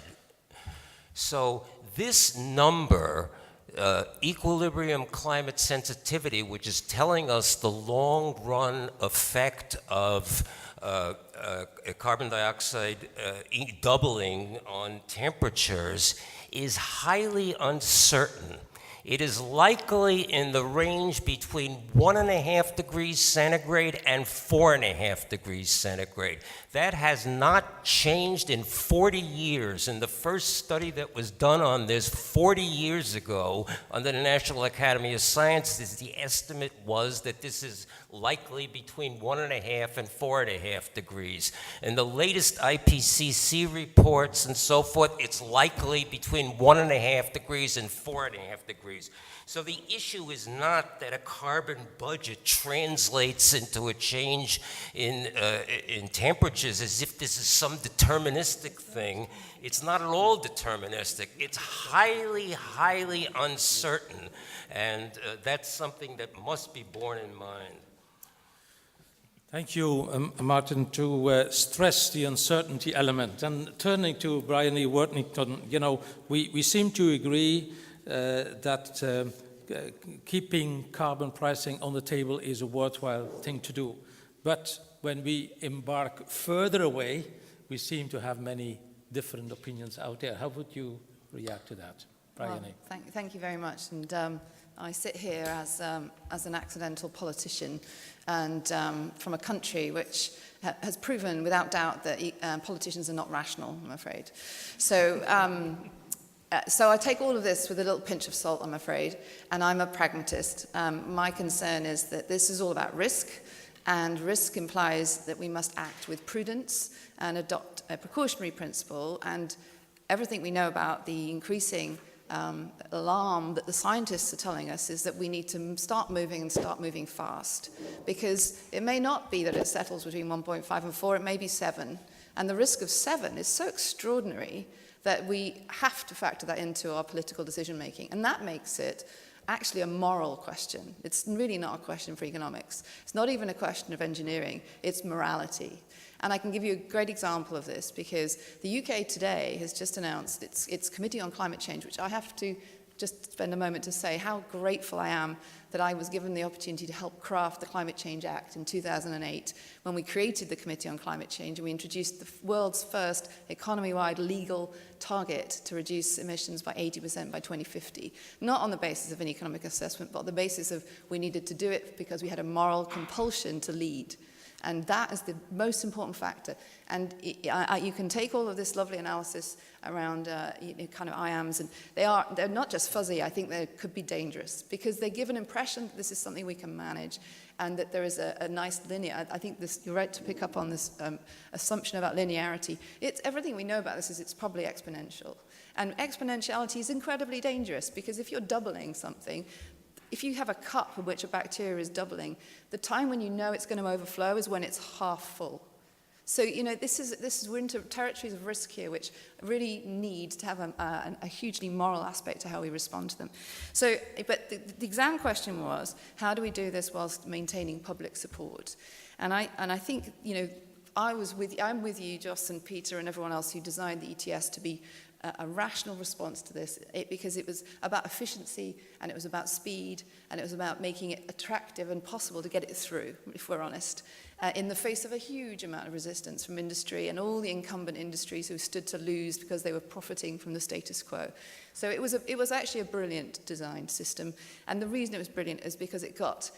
So this number, equilibrium climate sensitivity, which is telling us the long run effect of carbon dioxide doubling on temperatures, is highly uncertain. It is likely in the range between 1.5 degrees centigrade and 4.5 degrees centigrade. That has not changed in 40 years. And the first study that was done on this 40 years ago under the National Academy of Sciences, the estimate was that this is likely between 1.5 and 4.5 degrees. In the latest IPCC reports and so forth, it's likely between 1.5 degrees and 4.5 degrees. So the issue is not that a carbon budget translates into a change in temperatures as if this is some deterministic thing. It's not at all deterministic. It's highly, highly uncertain, and that's something that must be borne in mind. Thank you, Martin, to stress the uncertainty element. And turning to Brian E. Worthington, we seem to agree that keeping carbon pricing on the table is a worthwhile thing to do. But when we embark further away, we seem to have many different opinions out there. How would you react to that? Bryony. Thank you very much. And I sit here as an accidental politician and from a country which has proven without doubt that politicians are not rational, I'm afraid. So I take all of this with a little pinch of salt, I'm afraid, and I'm a pragmatist. My concern is that this is all about risk, and risk implies that we must act with prudence and adopt a precautionary principle, and everything we know about the increasing alarm that the scientists are telling us is that we need to start moving fast, because it may not be that it settles between 1.5 and 4, it may be 7, and the risk of 7 is so extraordinary that we have to factor that into our political decision making, and that makes it actually a moral question. It's really not a question for economics. It's not even a question of engineering, it's morality. And I can give you a great example of this because the UK today has just announced its Committee on Climate Change, which I have to just spend a moment to say how grateful I am that I was given the opportunity to help craft the Climate Change Act in 2008 when we created the Committee on Climate Change and we introduced the world's first economy-wide legal target to reduce emissions by 80% by 2050. Not on the basis of an economic assessment, but on the basis of we needed to do it because we had a moral compulsion to lead. And that is the most important factor. And you can take all of this lovely analysis around kind of IAMs, and they're not just fuzzy, I think they could be dangerous, because they give an impression that this is something we can manage, and that there is a nice linear, I think you're right to pick up on this assumption about linearity. Everything we know about this is it's probably exponential. And exponentiality is incredibly dangerous, because if you're doubling something, if you have a cup in which a bacteria is doubling, the time when you know it's going to overflow is when it's half full. So, we're into territories of risk here, which really need to have a hugely moral aspect to how we respond to them. So, but the exam question was, how do we do this whilst maintaining public support? And I think, I'm with you, Joss and Peter and everyone else who designed the ETS to be a rational response to this, because it was about efficiency and it was about speed and it was about making it attractive and possible to get it through, if we're honest, in the face of a huge amount of resistance from industry and all the incumbent industries who stood to lose because they were profiting from the status quo. So it was actually a brilliant designed system, and the reason it was brilliant is because it got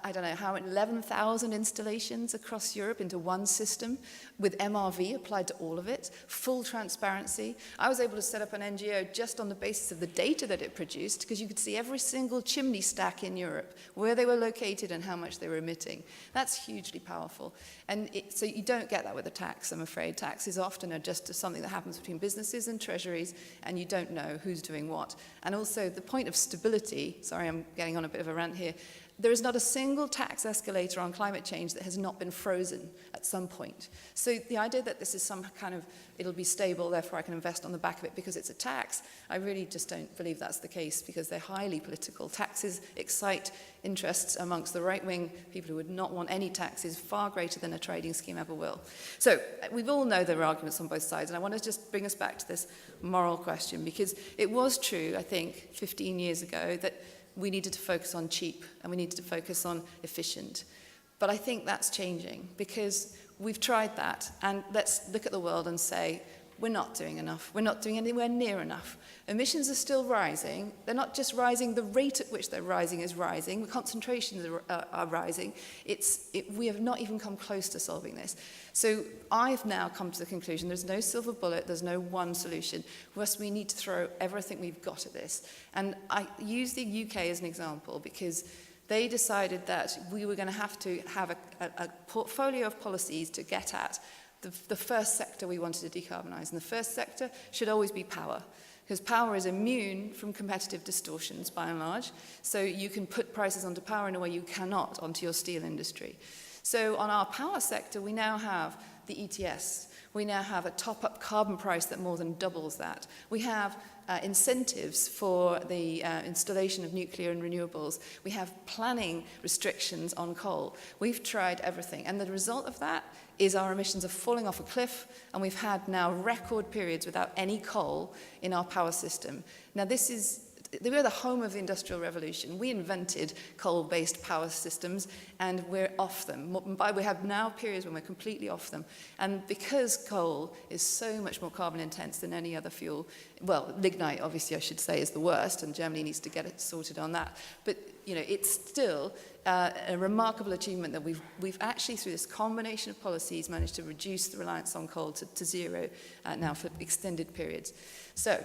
11,000 installations across Europe into one system with MRV applied to all of it, full transparency. I was able to set up an NGO just on the basis of the data that it produced, because you could see every single chimney stack in Europe, where they were located and how much they were emitting. That's hugely powerful. And so you don't get that with a tax, I'm afraid. Taxes often are just something that happens between businesses and treasuries, and you don't know who's doing what. And also the point of stability, sorry, I'm getting on a bit of a rant here, there is not a single tax escalator on climate change that has not been frozen at some point. So the idea that this is some kind of, it'll be stable, therefore I can invest on the back of it because it's a tax, I really just don't believe that's the case, because they're highly political. Taxes excite interests amongst the right-wing people who would not want any taxes, far greater than a trading scheme ever will. So we all know there are arguments on both sides, and I want to just bring us back to this moral question, because it was true, I think, 15 years ago that we needed to focus on cheap and we needed to focus on efficient. But I think that's changing, because we've tried that, and let's look at the world and say, we're not doing enough. We're not doing anywhere near enough. Emissions are still rising. They're not just rising, the rate at which they're rising is rising. The concentrations are rising. We have not even come close to solving this. So I've now come to the conclusion there's no silver bullet, there's no one solution. We need to throw everything we've got at this. And I use the UK as an example because they decided that we were going to have a portfolio of policies to get at the first sector we wanted to decarbonise. And the first sector should always be power, because power is immune from competitive distortions by and large. So you can put prices onto power in a way you cannot onto your steel industry. So on our power sector, we now have the ETS. We now have a top-up carbon price that more than doubles that. We have incentives for the installation of nuclear and renewables. We have planning restrictions on coal. We've tried everything, and the result of that is our emissions are falling off a cliff, and we've had now record periods without any coal in our power system. Now this is they were the home of the Industrial Revolution. We invented coal-based power systems, and we're off them. We have now periods when we're completely off them. And because coal is so much more carbon intense than any other fuel, well, lignite, obviously, I should say, is the worst, and Germany needs to get it sorted on that. But, you know, it's still a remarkable achievement that we've actually, through this combination of policies, managed to reduce the reliance on coal to zero now for extended periods. So,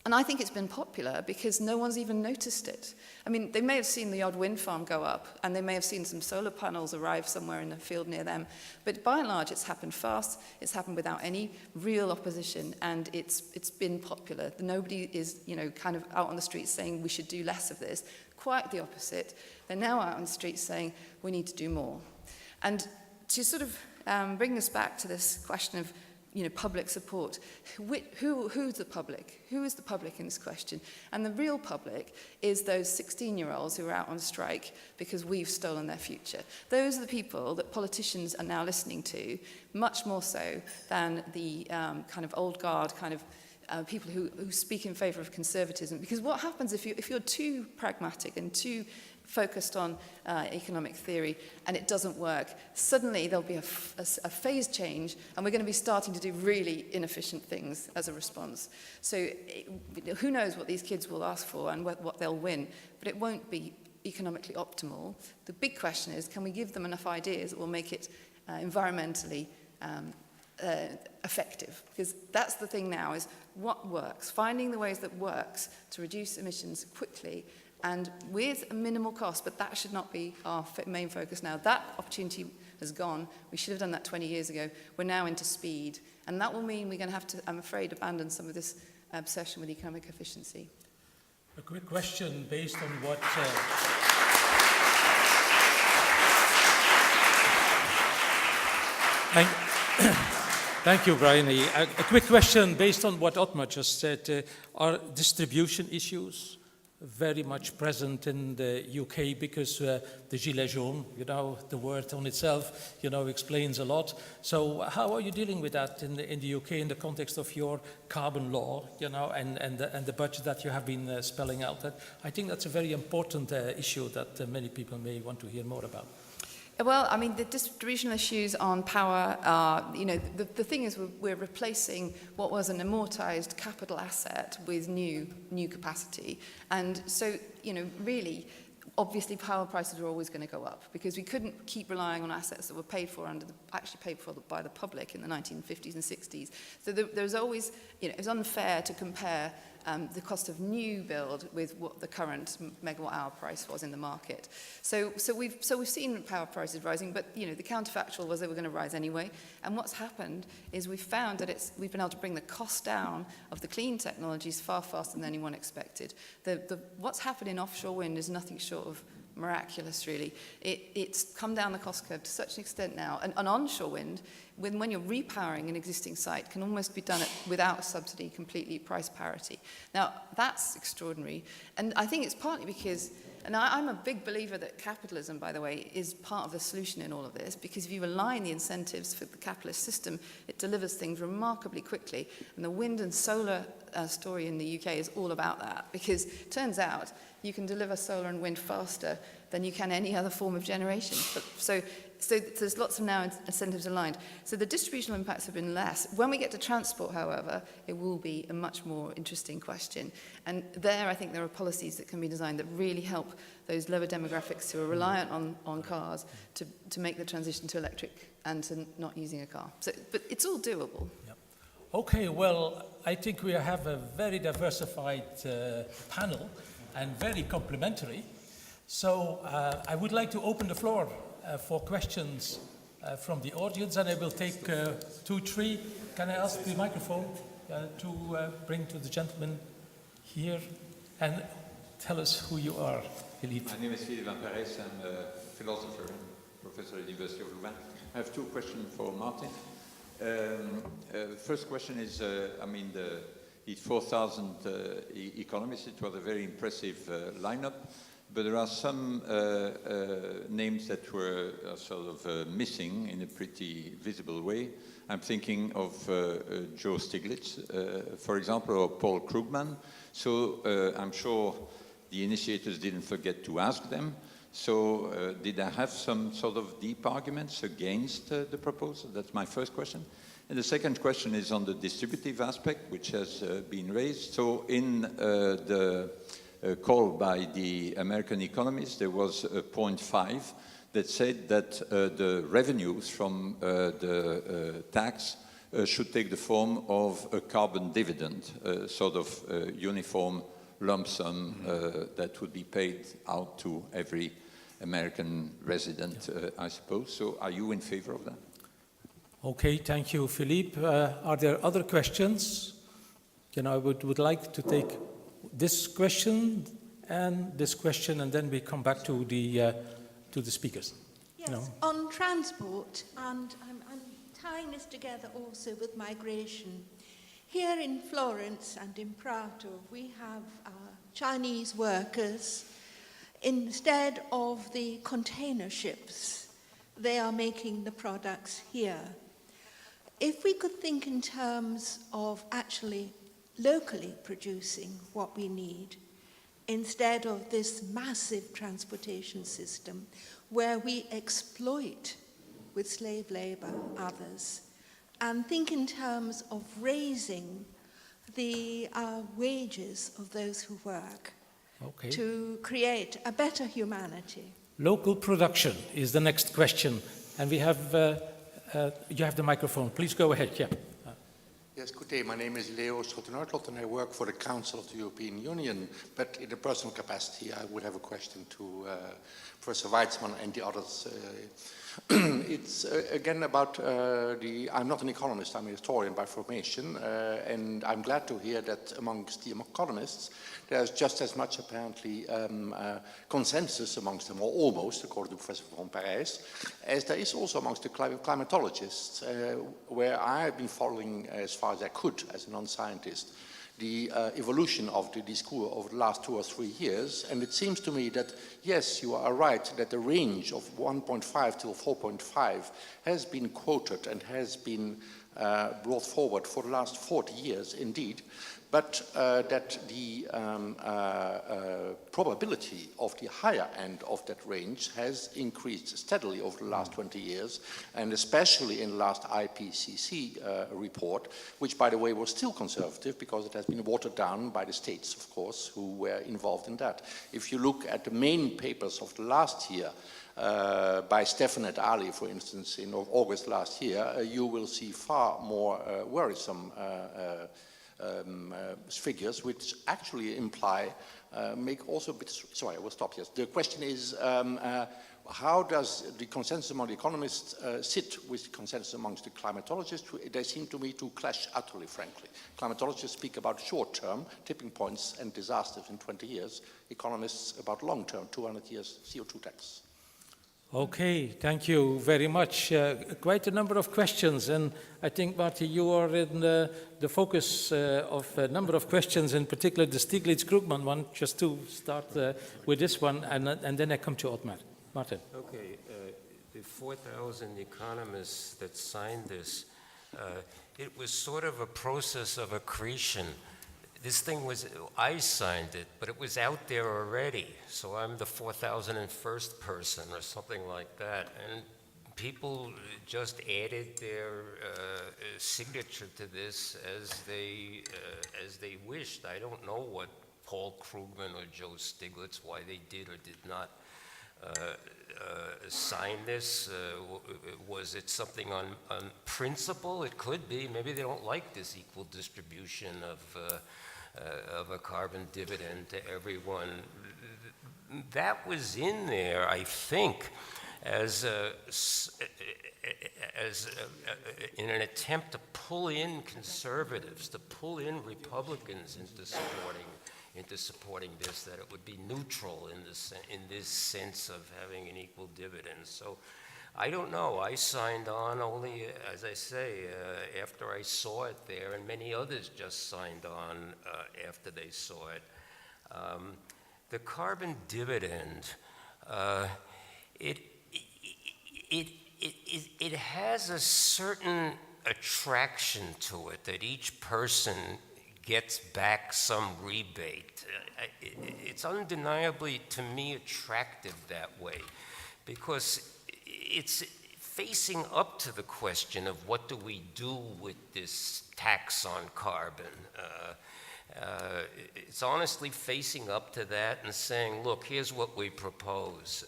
and I think it's been popular because no one's even noticed it. I mean, they may have seen the odd wind farm go up, and they may have seen some solar panels arrive somewhere in a field near them, but by and large, it's happened fast, it's happened without any real opposition, and it's been popular. Nobody is, you know, kind of out on the streets saying we should do less of this. Quite the opposite. They're now out on the streets saying we need to do more. And to sort of bring us back to this question of, you know, public support. Who's the public? Who is the public in this question? And the real public is those 16-year-olds who are out on strike because we've stolen their future. Those are the people that politicians are now listening to, much more so than the kind of old guard kind of people who speak in favour of conservatism. Because what happens if you're too pragmatic and too focused on economic theory and it doesn't work, suddenly there'll be a phase change and we're going to be starting to do really inefficient things as a response. So who knows what these kids will ask for and what they'll win, but it won't be economically optimal. The big question is, can we give them enough ideas that will make it environmentally effective? Because that's the thing now, is what works, finding the ways that works to reduce emissions quickly and with a minimal cost, but that should not be our main focus now. That opportunity has gone. We should have done that 20 years ago. We're now into speed, and that will mean we're going to have to, I'm afraid, abandon some of this obsession with economic efficiency. A quick question based on what... Thank you, Brian. A quick question based on what Otmar just said. Are distribution issues very much present in the UK because the Gilets jaunes, you know, the word on itself, you know, explains a lot. So how are you dealing with that in the UK in the context of your carbon law, you know, and the budget that you have been spelling out? I think that's a very important issue that many people may want to hear more about. Well, I mean, the distributional issues on power are, you know, the thing is we're replacing what was an amortized capital asset with new capacity. And so, you know, really, obviously power prices were always going to go up because we couldn't keep relying on assets that were actually paid for by the public in the 1950s and 60s. So there's always, you know, it's unfair to compare the cost of new build with what the current megawatt hour price was in the market. So we've seen power prices rising, but you know the counterfactual was they were going to rise anyway. And what's happened is we've found that we've been able to bring the cost down of the clean technologies far faster than anyone expected. What's happened in offshore wind is nothing short of miraculous, really. It's come down the cost curve to such an extent now. And onshore wind, when you're repowering an existing site, can almost be done without subsidy, completely price parity. Now, that's extraordinary. And I think it's partly because, and I'm a big believer that capitalism, by the way, is part of the solution in all of this, because if you align the incentives for the capitalist system, it delivers things remarkably quickly. And the wind and solar story in the UK is all about that, because it turns out you can deliver solar and wind faster than you can any other form of generation. So there's lots of now incentives aligned. So the distributional impacts have been less. When we get to transport, however, it will be a much more interesting question. And there, I think there are policies that can be designed that really help those lower demographics who are reliant on cars to make the transition to electric and to not using a car. But it's all doable. Yep. Okay, well, I think we have a very diversified panel and very complementary. So I would like to open the floor for questions from the audience, and I will take 2, 3. Can I ask the microphone to bring to the gentleman here and tell us who you are, Philippe. My name is Philippe Van Parijs. I'm a philosopher and professor at the University of Louvain. I have 2 questions for Martin. First question is, the 4,000 economists, it was a very impressive lineup. but there are some names that were sort of missing in a pretty visible way. I'm thinking of Joe Stiglitz, for example, or Paul Krugman. So I'm sure the initiators didn't forget to ask them. So did I have some sort of deep arguments against the proposal? That's my first question. And the second question is on the distributive aspect, which has been raised. So in the call by the American economists, there was a point 5 that said that the revenues from the tax should take the form of a carbon dividend, sort of uniform lump sum that would be paid out to every American resident, I suppose. So are you in favor of that? Okay, thank you, Philippe. Are there other questions? I would like to take this question, and then we come back to the speakers. Yes, on transport, and I'm tying this together also with migration. Here in Florence and in Prato, we have Chinese workers. Instead of the container ships, they are making the products here. If we could think in terms of actually locally producing what we need, instead of this massive transportation system where we exploit with slave labor others, and think in terms of raising the wages of those who work to create a better humanity. Local production is the next question, and we have you have the microphone. Please go ahead. Yeah. Yes, good day. My name is Leo Schotten-Nordloth, and I work for the Council of the European Union. But in a personal capacity, I would have a question to Professor Weizmann and the others. It's again about I'm not an economist, I'm a historian by formation, and I'm glad to hear that amongst the economists, there's just as much apparently consensus amongst them, or almost, according to Professor von Parijs, as there is also amongst the climatologists, where I have been following as far as I could as a non-scientist, the evolution of the discourse over the last 2 or 3 years, and it seems to me that, yes, you are right, that the range of 1.5 till 4.5 has been quoted and has been brought forward for the last 40 years, indeed, but that the probability of the higher end of that range has increased steadily over the last 20 years, and especially in the last IPCC report, which, by the way, was still conservative because it has been watered down by the states, of course, who were involved in that. If you look at the main papers of the last year, by Stefan et al., for instance, in August last year, you will see far more worrisome figures, which actually imply, make also a bit, sorry, I will stop here. The question is, how does the consensus among the economists sit with the consensus amongst the climatologists? They seem to me to clash utterly, frankly. Climatologists speak about short-term tipping points and disasters in 20 years. Economists about long-term, 200 years CO2 tax. Okay, thank you very much. Quite a number of questions, and I think, Marty, you are in the focus of a number of questions, in particular the Stiglitz-Krugman one, just to start with this one, and then I come to Otmar. Martin. Okay, the 4,000 economists that signed this, it was sort of a process of accretion. This thing was, I signed it, but it was out there already. So I'm the 4,001st person or something like that. And people just added their signature to this as they wished. I don't know what Paul Krugman or Joe Stiglitz, why they did or did not sign this. Was it something on principle? It could be. Maybe they don't like this equal distribution of a carbon dividend to everyone. That was in there, I think, as in an attempt to pull in conservatives, to pull in Republicans into supporting this, that it would be neutral in this sense of having an equal dividend. So I don't know. I signed on only, as I say, after I saw it there, and many others just signed on after they saw it. the carbon dividend, it has a certain attraction to it that each person gets back some rebate. It's undeniably, to me, attractive that way, because it's facing up to the question of what do we do with this tax on carbon. It's honestly facing up to that and saying, look, here's what we propose.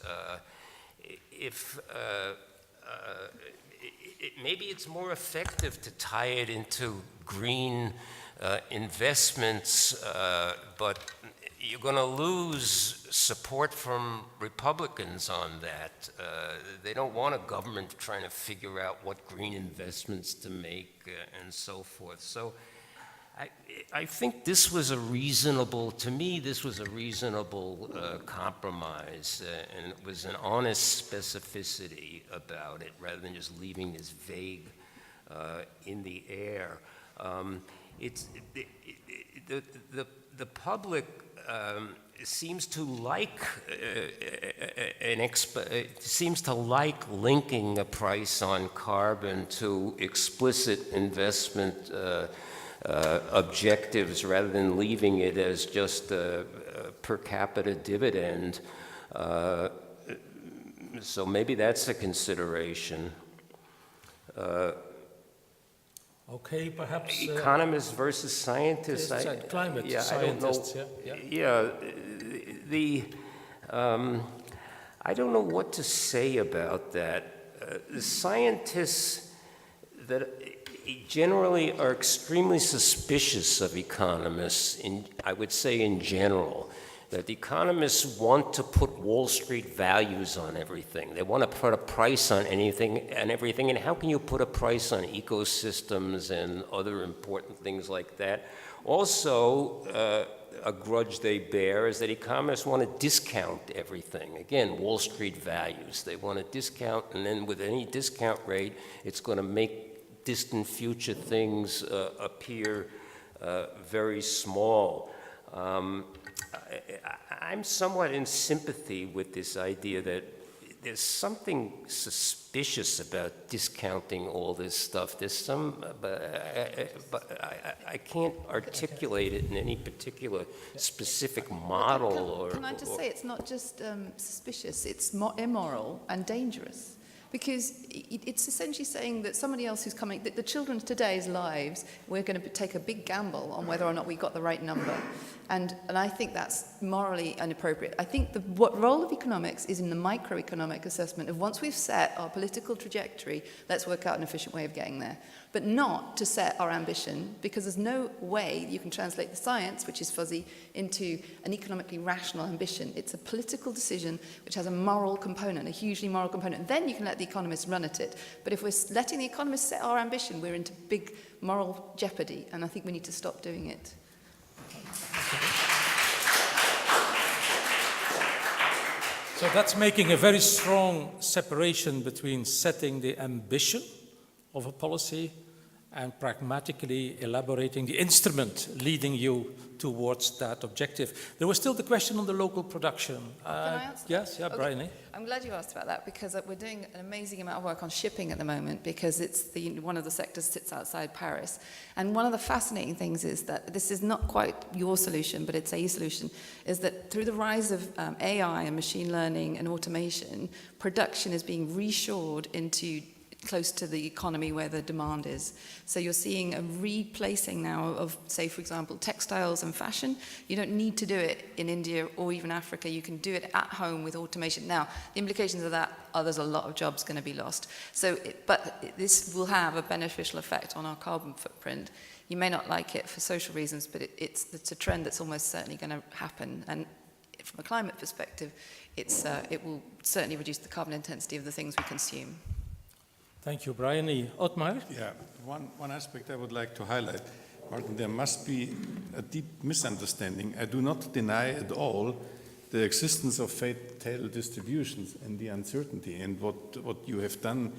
Maybe it's more effective to tie it into green investments, but you're going to lose support from Republicans on that. They don't want a government trying to figure out what green investments to make and so forth. So I think this was a reasonable, to me, this was a reasonable compromise, and it was an honest specificity about it rather than just leaving this vague in the air. The public seems to like linking a price on carbon to explicit investment objectives rather than leaving it as just a per capita dividend. So maybe that's a consideration. Okay, perhaps... economists versus scientists. Climate scientists, I don't know what to say about that. The scientists that generally are extremely suspicious of economists, I would say in general, that economists want to put Wall Street values on everything. They want to put a price on anything and everything. And how can you put a price on ecosystems and other important things like that? Also, a grudge they bear is that economists want to discount everything. Again, Wall Street values. They want to discount, and then with any discount rate, it's going to make distant future things appear very small. I'm somewhat in sympathy with this idea that there's something suspicious about discounting all this stuff. There's some, but I can't articulate it in any particular specific model. Can I just say it's not just suspicious, it's immoral and dangerous. Because it's essentially saying that somebody else who's coming, that the children today's lives, we're going to take a big gamble on whether or not we got the right number. And I think that's morally inappropriate. I think the role of economics is in the microeconomic assessment of once we've set our political trajectory, let's work out an efficient way of getting there. But not to set our ambition, because there's no way you can translate the science, which is fuzzy, into an economically rational ambition. It's a political decision which has a moral component, a hugely moral component. Then you can let the economists run at it. But if we're letting the economists set our ambition, we're into big moral jeopardy, and I think we need to stop doing it. So that's making a very strong separation between setting the ambition of a policy and pragmatically elaborating the instrument leading you towards that objective. There was still the question on the local production. Can I answer that? Yes, yeah, Okay. Brian. I'm glad you asked about that, because we're doing an amazing amount of work on shipping at the moment, because it's one of the sectors sits outside Paris. And one of the fascinating things is that this is not quite your solution, but it's a solution, is that through the rise of AI and machine learning and automation, production is being reshored into close to the economy where the demand is. So you're seeing a replacing now of, say, for example, textiles and fashion. You don't need to do it in India or even Africa. You can do it at home with automation. Now, the implications of that are there's a lot of jobs going to be lost. So, but this will have a beneficial effect on our carbon footprint. You may not like it for social reasons, but it's a trend that's almost certainly going to happen. And from a climate perspective, it will certainly reduce the carbon intensity of the things we consume. Thank you, Brian. Ottmar? Yeah, one aspect I would like to highlight, Martin, there must be a deep misunderstanding. I do not deny at all the existence of fatal distributions and the uncertainty and what you have done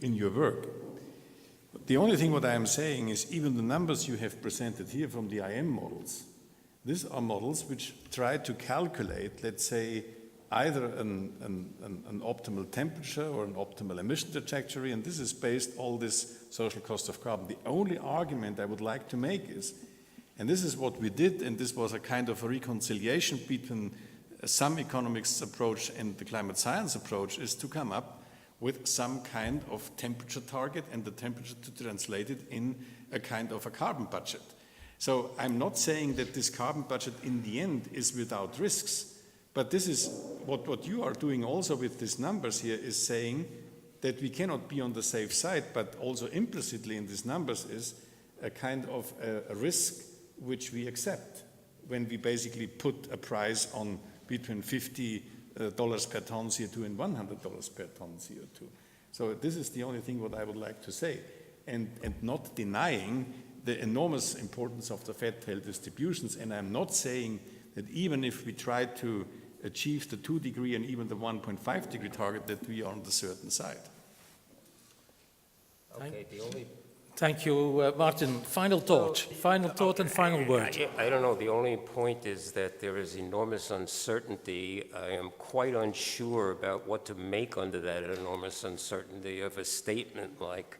in your work. The only thing what I am saying is even the numbers you have presented here from the IM models, These are models which try to calculate, let's say, either an optimal temperature or an optimal emission trajectory, and this is based all this social cost of carbon. The only argument I would like to make is, and this is what we did, and this was a kind of a reconciliation between some economics approach and the climate science approach, is to come up with some kind of temperature target and the temperature to translate it in a kind of a carbon budget. So I'm not saying that this carbon budget in the end is without risks, but this is what you are doing also with these numbers here, is saying that we cannot be on the safe side, but also implicitly in these numbers is a kind of a risk which we accept when we basically put a price on between $50 per ton CO2 and $100 per ton CO2. So this is the only thing what I would like to say, and not denying the enormous importance of the fat-tail distributions. And I'm not saying that even if we try to achieve the 2 degree and even the 1.5 degree target, that we are on the certain side. Okay, Thank you, Martin. Final thought and final word. I don't know. The only point is that there is enormous uncertainty. I am quite unsure about what to make under that enormous uncertainty of a statement like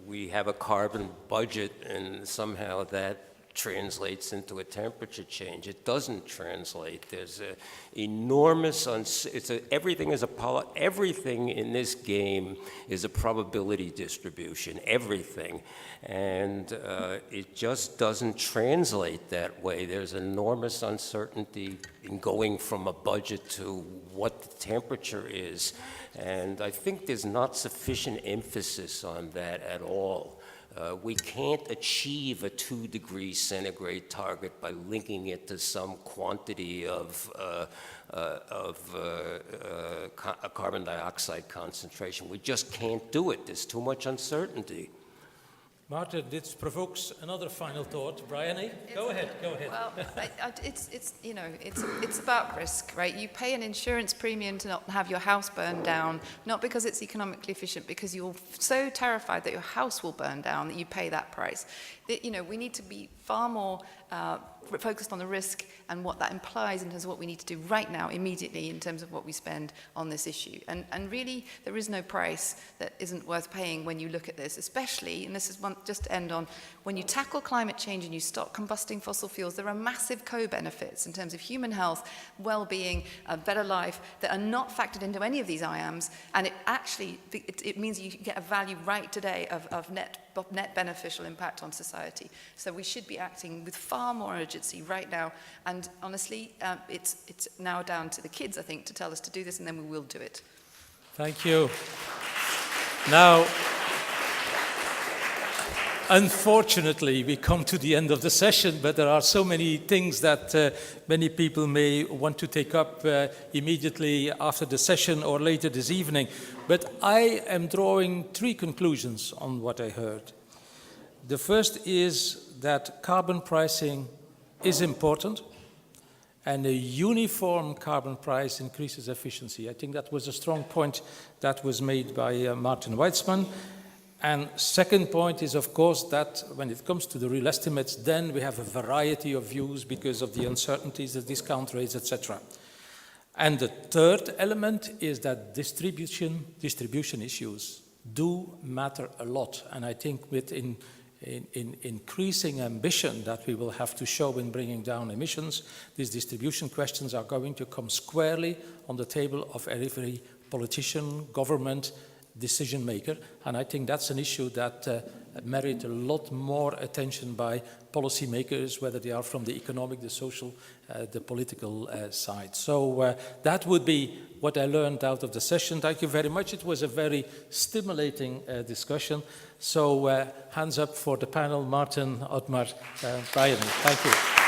we have a carbon budget and somehow that translates into a temperature change. It doesn't translate. There's an enormous, everything in this game is a probability distribution, everything. And it just doesn't translate that way. There's enormous uncertainty in going from a budget to what the temperature is. And I think there's not sufficient emphasis on that at all. We can't achieve a 2 degree centigrade target by linking it to some quantity of carbon dioxide concentration. We just can't do it. There's too much uncertainty. Martin, this provokes another final thought. Bryony, go ahead. Well, it's about risk, right? You pay an insurance premium to not have your house burned down, not because it's economically efficient, because you're so terrified that your house will burn down that you pay that price. We need to be far more focused on the risk and what that implies in terms of what we need to do right now, immediately, in terms of what we spend on this issue. And really, there is no price that isn't worth paying when you look at this, especially, and this is one just to end on, when you tackle climate change and you stop combusting fossil fuels, there are massive co-benefits in terms of human health, well-being, a better life that are not factored into any of these IAMs, and it means you get a value right today of net beneficial impact on society. So we should be acting with far more urgency right now, and honestly, it's now down to the kids, I think, to tell us to do this, and then we will do it. Thank you. Now, unfortunately, we come to the end of the session, but there are so many things that many people may want to take up immediately after the session or later this evening. But I am drawing 3 conclusions on what I heard. The first is that carbon pricing is important, and a uniform carbon price increases efficiency. I think that was a strong point that was made by Martin Weitzman. And second point is, of course, that when it comes to the real estimates, then we have a variety of views because of the uncertainties, the discount rates, etc. And the third element is that distribution issues do matter a lot. And I think with increasing ambition that we will have to show in bringing down emissions, these distribution questions are going to come squarely on the table of every politician, government, decision maker, and I think that's an issue that merits a lot more attention by policymakers, whether they are from the economic, the social, the political side. So that would be what I learned out of the session. Thank you very much. It was a very stimulating discussion. So hands up for the panel, Martin, Ottmar, Brian. Thank you.